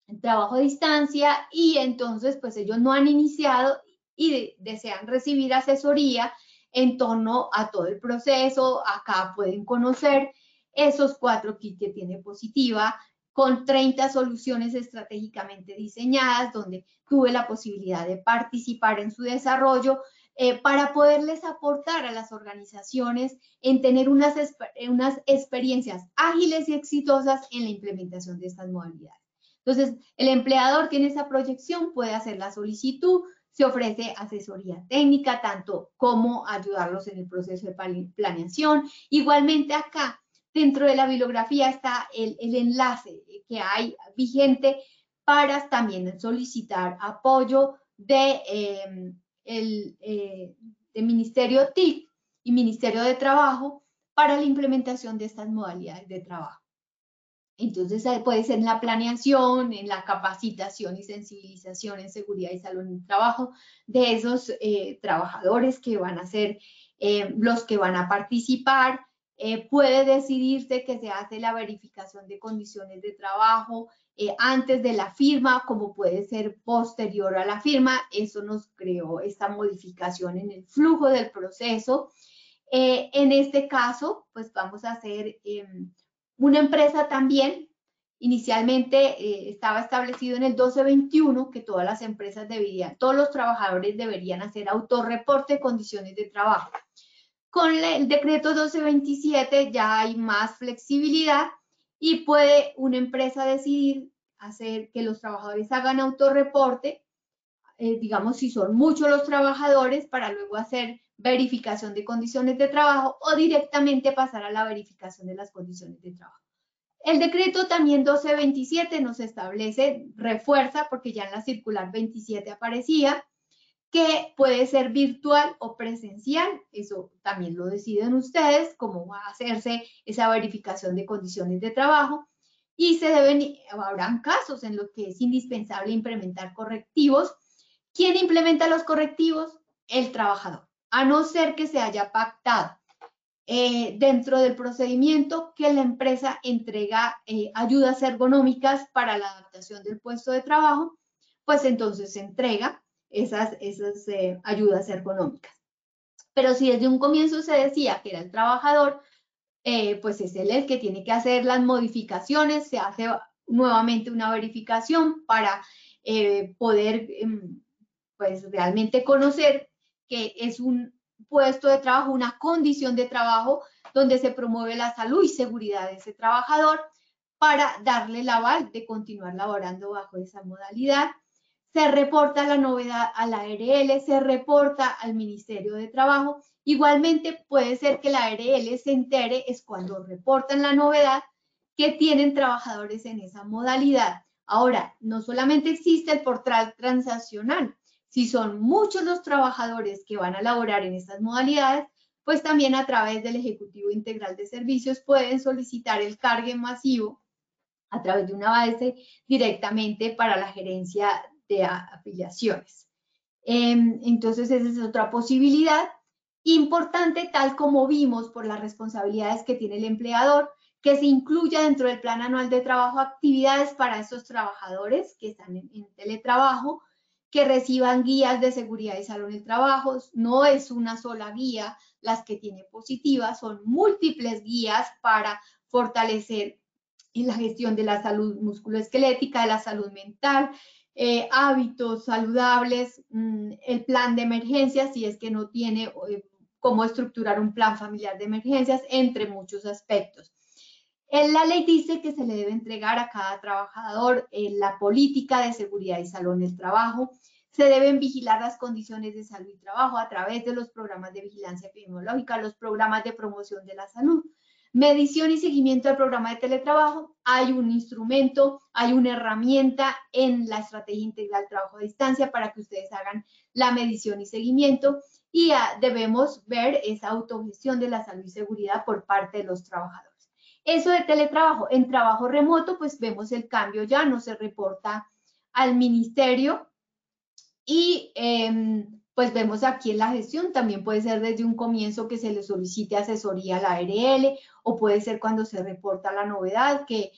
el trabajo a distancia y entonces pues ellos no han iniciado y desean recibir asesoría en torno a todo el proceso. Acá pueden conocer esos 4 kits que tiene Positiva, con 30 soluciones estratégicamente diseñadas, donde tuve la posibilidad de participar en su desarrollo para poderles aportar a las organizaciones en tener unas experiencias ágiles y exitosas en la implementación de estas modalidades. Entonces, el empleador tiene esa proyección, puede hacer la solicitud, se ofrece asesoría técnica, tanto como ayudarlos en el proceso de planeación. Igualmente acá, dentro de la bibliografía está el enlace que hay vigente para también solicitar apoyo de Ministerio TIC y Ministerio de Trabajo para la implementación de estas modalidades de trabajo. Entonces puede ser en la planeación, en la capacitación y sensibilización en seguridad y salud en el trabajo de esos trabajadores que van a ser los que van a participar. Puede decidirse que se hace la verificación de condiciones de trabajo antes de la firma, como puede ser posterior a la firma. Eso nos creó esta modificación en el flujo del proceso. En este caso, pues vamos a hacer una empresa también. Inicialmente estaba establecido en el 1221 que todas las empresas todos los trabajadores deberían hacer autorreporte de condiciones de trabajo. Con el decreto 1227 ya hay más flexibilidad y puede una empresa decidir hacer que los trabajadores hagan autorreporte, digamos si son muchos los trabajadores, para luego hacer verificación de condiciones de trabajo o directamente pasar a la verificación de las condiciones de trabajo. El decreto también 1227 nos establece, refuerza, porque ya en la circular 27 aparecía, que puede ser virtual o presencial. Eso también lo deciden ustedes, cómo va a hacerse esa verificación de condiciones de trabajo. Y habrán casos en los que es indispensable implementar correctivos. ¿Quién implementa los correctivos? El trabajador, a no ser que se haya pactado dentro del procedimiento que la empresa entrega ayudas ergonómicas para la adaptación del puesto de trabajo, pues entonces se entrega esas ayudas ergonómicas. Pero si desde un comienzo se decía que era el trabajador, pues es él el que tiene que hacer las modificaciones, se hace nuevamente una verificación para poder pues realmente conocer que es un puesto de trabajo, una condición de trabajo donde se promueve la salud y seguridad de ese trabajador para darle el aval de continuar laborando bajo esa modalidad. Se reporta la novedad a la ARL, se reporta al Ministerio de Trabajo. Igualmente puede ser que la ARL se entere, es cuando reportan la novedad, que tienen trabajadores en esa modalidad. Ahora, no solamente existe el portal transaccional, si son muchos los trabajadores que van a laborar en estas modalidades, pues también a través del Ejecutivo Integral de Servicios pueden solicitar el cargue masivo a través de una base directamente para la gerencia de afiliaciones. Entonces, esa es otra posibilidad importante, tal como vimos por las responsabilidades que tiene el empleador, que se incluya dentro del plan anual de trabajo actividades para esos trabajadores que están en teletrabajo, que reciban guías de seguridad y salud en el trabajo. No es una sola guía las que tiene positivas, son múltiples guías para fortalecer la gestión de la salud musculoesquelética, de la salud mental, hábitos saludables, el plan de emergencias, si es que no tiene cómo estructurar un plan familiar de emergencias, entre muchos aspectos. La ley dice que se le debe entregar a cada trabajador la política de seguridad y salud en el trabajo. Se deben vigilar las condiciones de salud y trabajo a través de los programas de vigilancia epidemiológica, los programas de promoción de la salud. Medición y seguimiento del programa de teletrabajo. Hay un instrumento, hay una herramienta en la estrategia integral trabajo a distancia para que ustedes hagan la medición y seguimiento. Y debemos ver esa autogestión de la salud y seguridad por parte de los trabajadores. Eso de teletrabajo. En trabajo remoto, pues vemos el cambio ya, no se reporta al ministerio y pues vemos aquí en la gestión, también puede ser desde un comienzo que se le solicite asesoría a la ARL o puede ser cuando se reporta la novedad que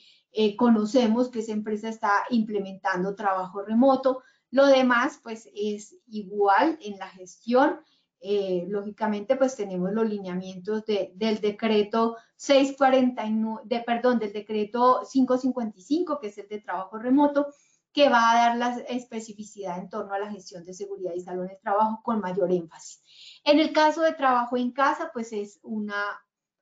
conocemos que esa empresa está implementando trabajo remoto. Lo demás pues es igual en la gestión. Lógicamente pues tenemos los lineamientos del decreto 649, del decreto 555 que es el de trabajo remoto, que va a dar la especificidad en torno a la gestión de seguridad y salud en el trabajo con mayor énfasis. En el caso de trabajo en casa, pues es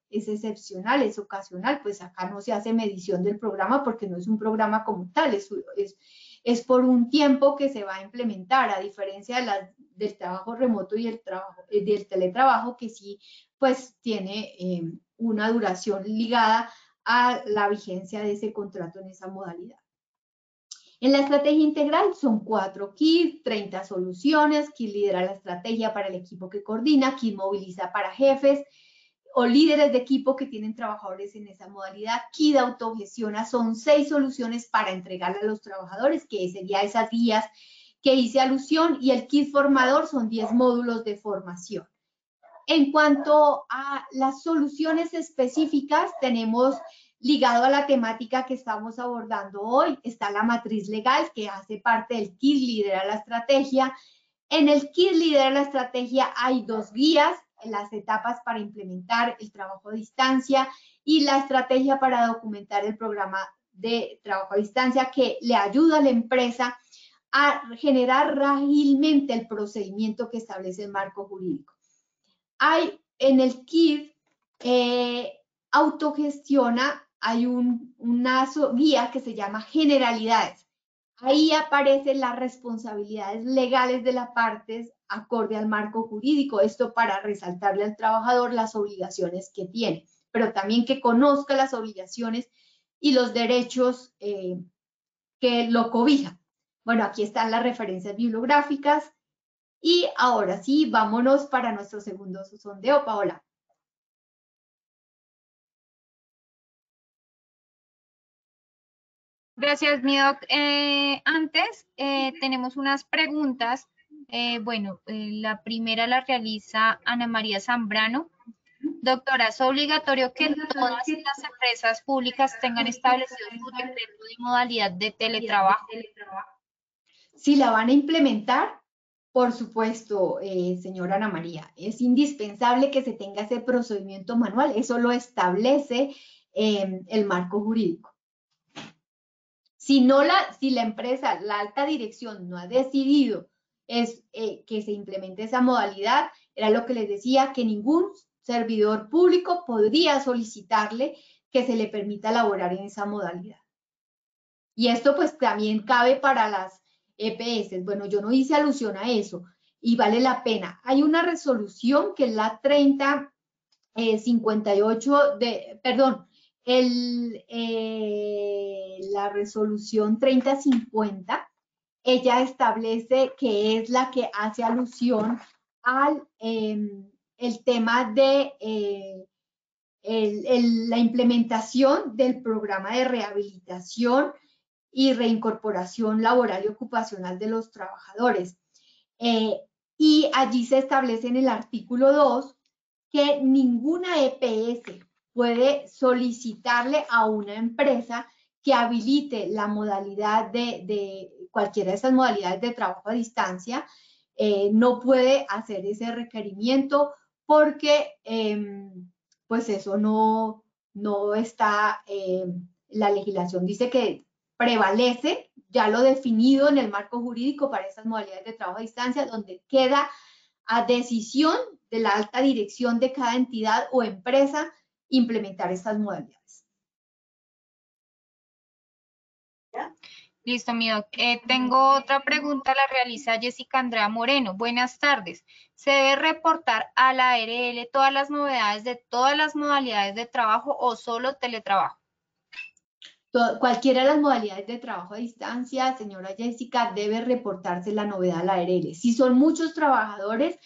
excepcional, es ocasional, pues acá no se hace medición del programa porque no es un programa como tal, es por un tiempo que se va a implementar, a diferencia del trabajo remoto y del teletrabajo, que sí, pues tiene una duración ligada a la vigencia de ese contrato en esa modalidad. En la estrategia integral son 4 KID, 30 soluciones, KID lidera la estrategia para el equipo que coordina, KID moviliza para jefes o líderes de equipo que tienen trabajadores en esa modalidad, KID autogestiona, son 6 soluciones para entregarle a los trabajadores, que sería esas guías que hice alusión, y el KID formador son 10 módulos de formación. En cuanto a las soluciones específicas, tenemos ligado a la temática que estamos abordando hoy, está la matriz legal que hace parte del KID lidera la estrategia. En el KID lidera la estrategia hay 2 guías, las etapas para implementar el trabajo a distancia y la estrategia para documentar el programa de trabajo a distancia que le ayuda a la empresa a generar ágilmente el procedimiento que establece el marco jurídico. Hay en el KID autogestiona, hay una guía que se llama generalidades. Ahí aparecen las responsabilidades legales de las partes acorde al marco jurídico, esto para resaltarle al trabajador las obligaciones que tiene, pero también que conozca las obligaciones y los derechos que lo cobijan. Bueno, aquí están las referencias bibliográficas. Y ahora sí, vámonos para nuestro segundo sondeo, Paola. Gracias, mi doc. Antes tenemos unas preguntas. La primera la realiza Ana María Zambrano. Doctora, ¿es obligatorio que todas las empresas públicas tengan establecido su decreto de modalidad de teletrabajo? Si la van a implementar, por supuesto, señora Ana María, es indispensable que se tenga ese procedimiento manual. Eso lo establece el marco jurídico. Si la empresa, la alta dirección, no ha decidido que se implemente esa modalidad, era lo que les decía, que ningún servidor público podría solicitarle que se le permita laborar en esa modalidad. Y esto pues también cabe para las EPS. Bueno, yo no hice alusión a eso y vale la pena. Hay una resolución que es la 3058 la resolución 3050, ella establece que es la que hace alusión al el tema de la implementación del programa de rehabilitación y reincorporación laboral y ocupacional de los trabajadores. Y allí se establece en el artículo 2 que ninguna EPS puede solicitarle a una empresa que habilite la modalidad de cualquiera de esas modalidades de trabajo a distancia, no puede hacer ese requerimiento porque pues eso no está, la legislación dice que prevalece ya lo definido en el marco jurídico para esas modalidades de trabajo a distancia, donde queda a decisión de la alta dirección de cada entidad o empresa implementar estas modalidades. Listo, mi doc. Tengo otra pregunta, la realiza Jessica Andrea Moreno. Buenas tardes. ¿Se debe reportar a la ARL todas las novedades de todas las modalidades de trabajo o solo teletrabajo? Cualquiera de las modalidades de trabajo a distancia, señora Jessica, debe reportarse la novedad a la ARL. Si son muchos trabajadores,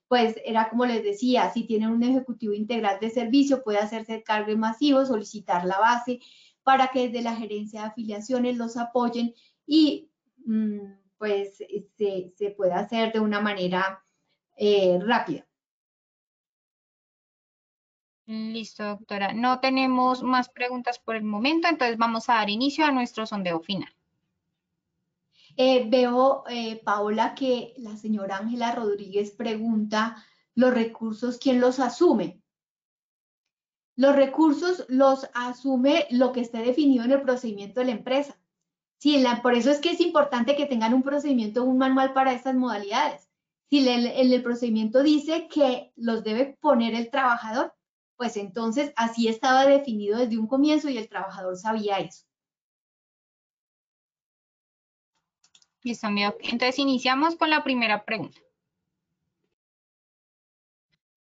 pues era como les decía, si tienen un ejecutivo integral de servicio, puede hacerse el cargo masivo, solicitar la base para que desde la gerencia de afiliaciones los apoyen y pues se pueda hacer de una manera rápida. Listo, doctora. No tenemos más preguntas por el momento, entonces vamos a dar inicio a nuestro sondeo final. Veo, Paola, que la señora Ángela Rodríguez pregunta, ¿los recursos quién los asume? Los recursos los asume lo que esté definido en el procedimiento de la empresa. Sí, por eso es que es importante que tengan un procedimiento, un manual para estas modalidades. Si el procedimiento dice que los debe poner el trabajador, pues entonces así estaba definido desde un comienzo y el trabajador sabía eso. Listo, mi doc. Entonces iniciamos con la primera pregunta.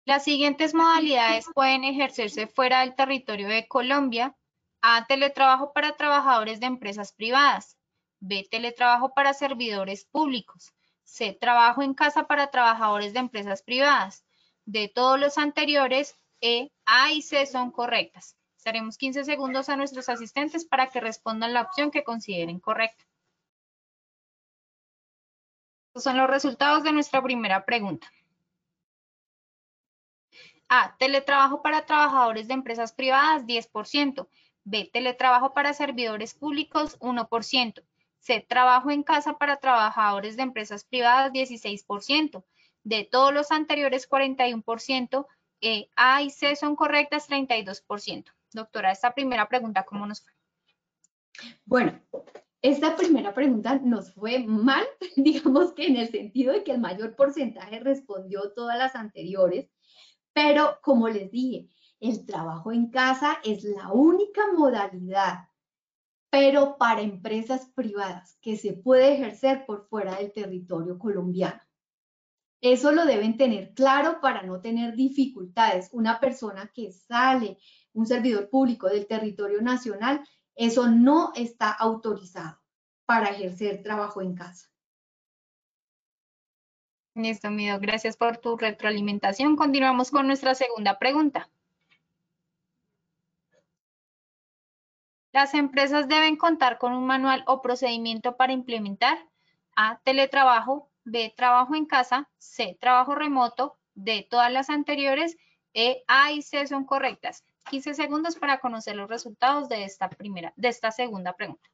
Las siguientes modalidades pueden ejercerse fuera del territorio de Colombia. A, teletrabajo para trabajadores de empresas privadas. B, teletrabajo para servidores públicos. C, trabajo en casa para trabajadores de empresas privadas. De todos los anteriores, E, A y C son correctas. Daremos 15 segundos a nuestros asistentes para que respondan la opción que consideren correcta. Estos son los resultados de nuestra primera pregunta. A, teletrabajo para trabajadores de empresas privadas, 10%. B, teletrabajo para servidores públicos, 1%. C, trabajo en casa para trabajadores de empresas privadas, 16%. De todos los anteriores, 41%. E, A y C son correctas, 32%. Doctora, esta primera pregunta, ¿cómo nos fue? Bueno, esta primera pregunta nos fue mal, digamos que en el sentido de que el mayor porcentaje respondió todas las anteriores, pero como les dije, el trabajo en casa es la única modalidad, pero para empresas privadas que se puede ejercer por fuera del territorio colombiano. Eso lo deben tener claro para no tener dificultades. Una persona que sale, un servidor público del territorio nacional, eso no está autorizado para ejercer trabajo en casa. Listo, Mido. Gracias por tu retroalimentación. Continuamos con nuestra segunda pregunta. Las empresas deben contar con un manual o procedimiento para implementar A, teletrabajo, B, trabajo en casa, C, trabajo remoto, D, todas las anteriores, E, A y C son correctas. 15 segundos para conocer los resultados de esta segunda pregunta.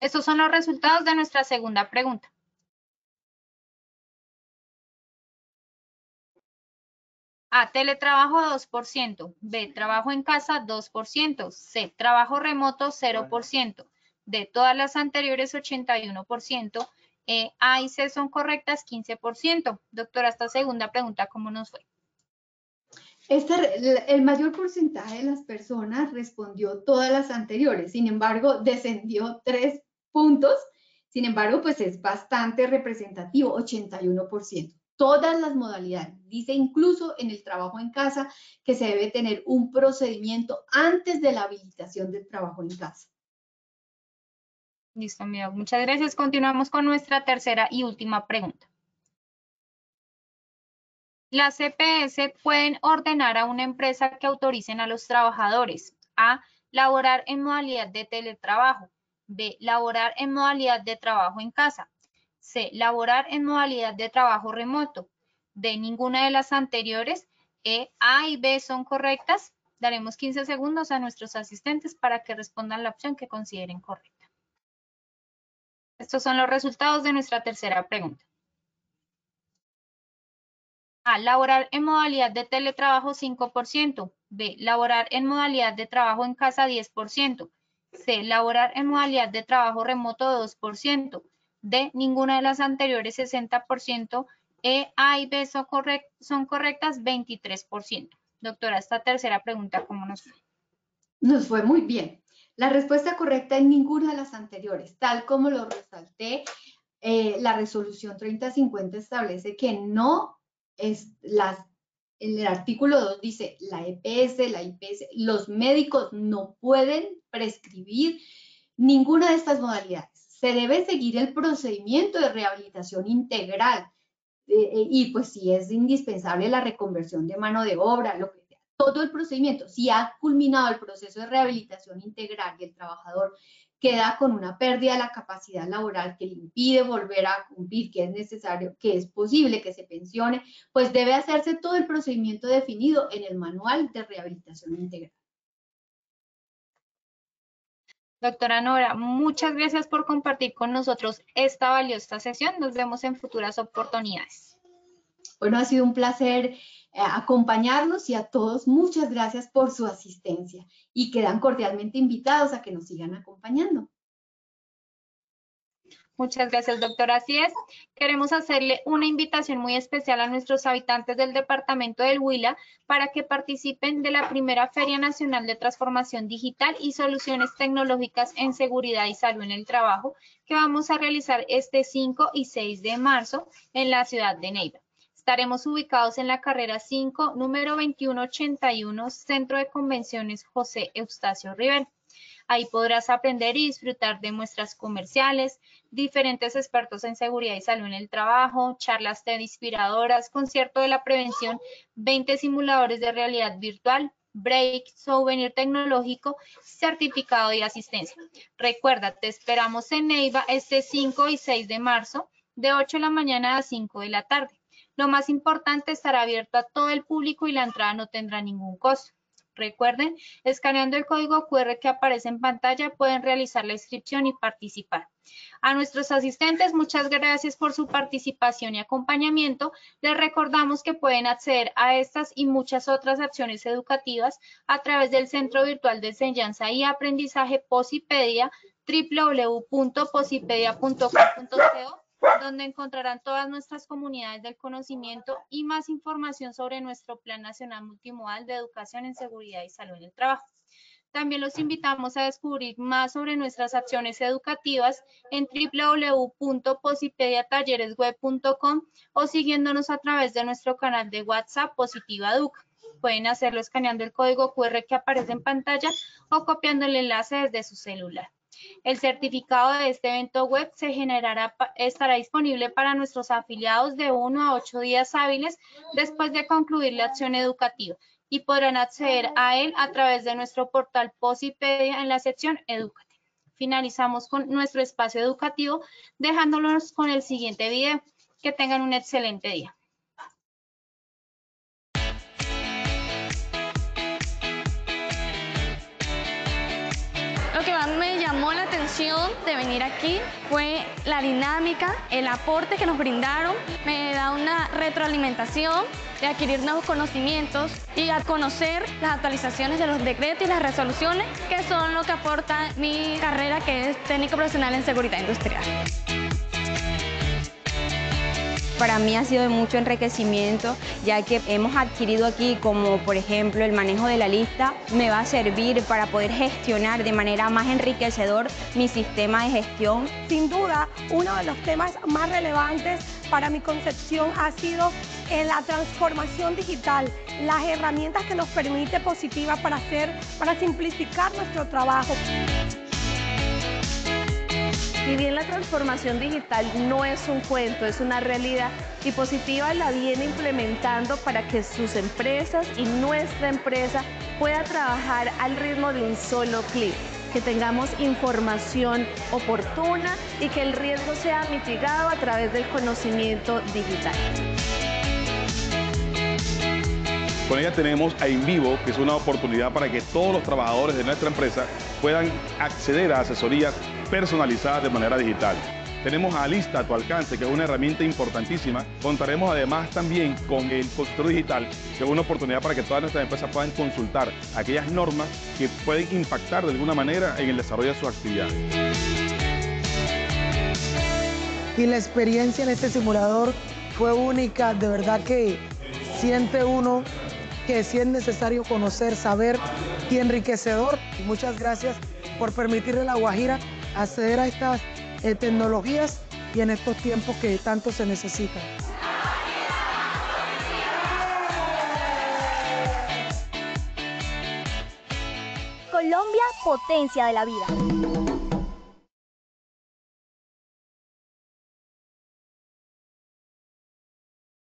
Estos son los resultados de nuestra segunda pregunta. A, teletrabajo 2%, B, trabajo en casa 2%, C, trabajo remoto 0%, D, todas las anteriores 81%, E, A y C son correctas 15%. Doctora, esta segunda pregunta, ¿cómo nos fue? El mayor porcentaje de las personas respondió todas las anteriores, sin embargo, descendió 3 puntos, sin embargo, pues es bastante representativo, 81%. Todas las modalidades, dice incluso en el trabajo en casa que se debe tener un procedimiento antes de la habilitación del trabajo en casa. Listo, amigo. Muchas gracias. Continuamos con nuestra tercera y última pregunta. Las CPS pueden ordenar a una empresa que autoricen a los trabajadores a laborar en modalidad de teletrabajo, B, laborar en modalidad de trabajo en casa, C, laborar en modalidad de trabajo remoto, D, ninguna de las anteriores, E, A y B son correctas. Daremos 15 segundos a nuestros asistentes para que respondan la opción que consideren correcta. Estos son los resultados de nuestra tercera pregunta. A, laborar en modalidad de teletrabajo 5%. B, laborar en modalidad de trabajo en casa 10%. C, laborar en modalidad de trabajo remoto 2%. D, ninguna de las anteriores 60%. E, A y B son correctas 23%. Doctora, esta tercera pregunta, ¿cómo nos fue? Nos fue muy bien. La respuesta correcta en ninguna de las anteriores, tal como lo resalté, la resolución 3050 establece que no es en el artículo 2 dice la EPS, la IPS, los médicos no pueden prescribir ninguna de estas modalidades. Se debe seguir el procedimiento de rehabilitación integral y pues si es indispensable la reconversión de mano de obra, lo que sea, todo el procedimiento. Si ha culminado el proceso de rehabilitación integral y el trabajador queda con una pérdida de la capacidad laboral que le impide volver a cumplir, que es necesario, que es posible que se pensione, pues debe hacerse todo el procedimiento definido en el manual de rehabilitación integral. Doctora Nora, muchas gracias por compartir con nosotros esta valiosa sesión. Nos vemos en futuras oportunidades. Bueno, ha sido un placer acompañarnos y a todos muchas gracias por su asistencia y quedan cordialmente invitados a que nos sigan acompañando. Muchas gracias, doctora. Así es, queremos hacerle una invitación muy especial a nuestros habitantes del departamento del Huila para que participen de la primera Feria Nacional de Transformación Digital y Soluciones Tecnológicas en Seguridad y Salud en el Trabajo, que vamos a realizar este 5 y 6 de marzo en la ciudad de Neiva. Estaremos ubicados en la carrera 5, número 2181, Centro de Convenciones José Eustacio Rivera. Ahí podrás aprender y disfrutar de muestras comerciales, diferentes expertos en seguridad y salud en el trabajo, charlas TED inspiradoras, concierto de la prevención, 20 simuladores de realidad virtual, break, souvenir tecnológico, certificado y asistencia. Recuerda, te esperamos en Neiva este 5 y 6 de marzo, de 8 de la mañana a 5 de la tarde. Lo más importante, estará abierto a todo el público y la entrada no tendrá ningún costo. Recuerden, escaneando el código QR que aparece en pantalla pueden realizar la inscripción y participar. A nuestros asistentes, muchas gracias por su participación y acompañamiento. Les recordamos que pueden acceder a estas y muchas otras acciones educativas a través del Centro Virtual de Enseñanza y Aprendizaje Posipedia, www.posipedia.com.co, donde encontrarán todas nuestras comunidades del conocimiento y más información sobre nuestro Plan Nacional Multimodal de Educación en Seguridad y Salud en el Trabajo. También los invitamos a descubrir más sobre nuestras acciones educativas en www.posipediatalleresweb.com o siguiéndonos a través de nuestro canal de WhatsApp Positiva Educa. Pueden hacerlo escaneando el código QR que aparece en pantalla o copiando el enlace desde su celular. El certificado de este evento web estará disponible para nuestros afiliados de 1 a 8 días hábiles después de concluir la acción educativa y podrán acceder a él a través de nuestro portal Posipedia en la sección Edúcate. Finalizamos con nuestro espacio educativo dejándolos con el siguiente video. Que tengan un excelente día. Lo que más me llamó la atención de venir aquí fue la dinámica, el aporte que nos brindaron. Me da una retroalimentación de adquirir nuevos conocimientos y a conocer las actualizaciones de los decretos y las resoluciones, que son lo que aporta mi carrera, que es técnico profesional en seguridad industrial. Para mí ha sido de mucho enriquecimiento, ya que hemos adquirido aquí, como por ejemplo el manejo de la lista, me va a servir para poder gestionar de manera más enriquecedor mi sistema de gestión. Sin duda, uno de los temas más relevantes para mi concepción ha sido la transformación digital, las herramientas que nos permite Positiva para simplificar nuestro trabajo. Si bien la transformación digital no es un cuento, es una realidad, y Positiva la viene implementando para que sus empresas y nuestra empresa pueda trabajar al ritmo de un solo clic, que tengamos información oportuna y que el riesgo sea mitigado a través del conocimiento digital. Con ella tenemos a InVivo, que es una oportunidad para que todos los trabajadores de nuestra empresa puedan acceder a asesorías personalizadas de manera digital. Tenemos a Alista a tu alcance, que es una herramienta importantísima. Contaremos además también con el consultor digital, que es una oportunidad para que todas nuestras empresas puedan consultar aquellas normas que pueden impactar de alguna manera en el desarrollo de sus actividades. Y la experiencia en este simulador fue única, de verdad que siente uno que sí es necesario conocer, saber y enriquecedor. Muchas gracias por permitirle a La Guajira acceder a estas tecnologías y en estos tiempos que tanto se necesitan. Colombia, potencia de la vida.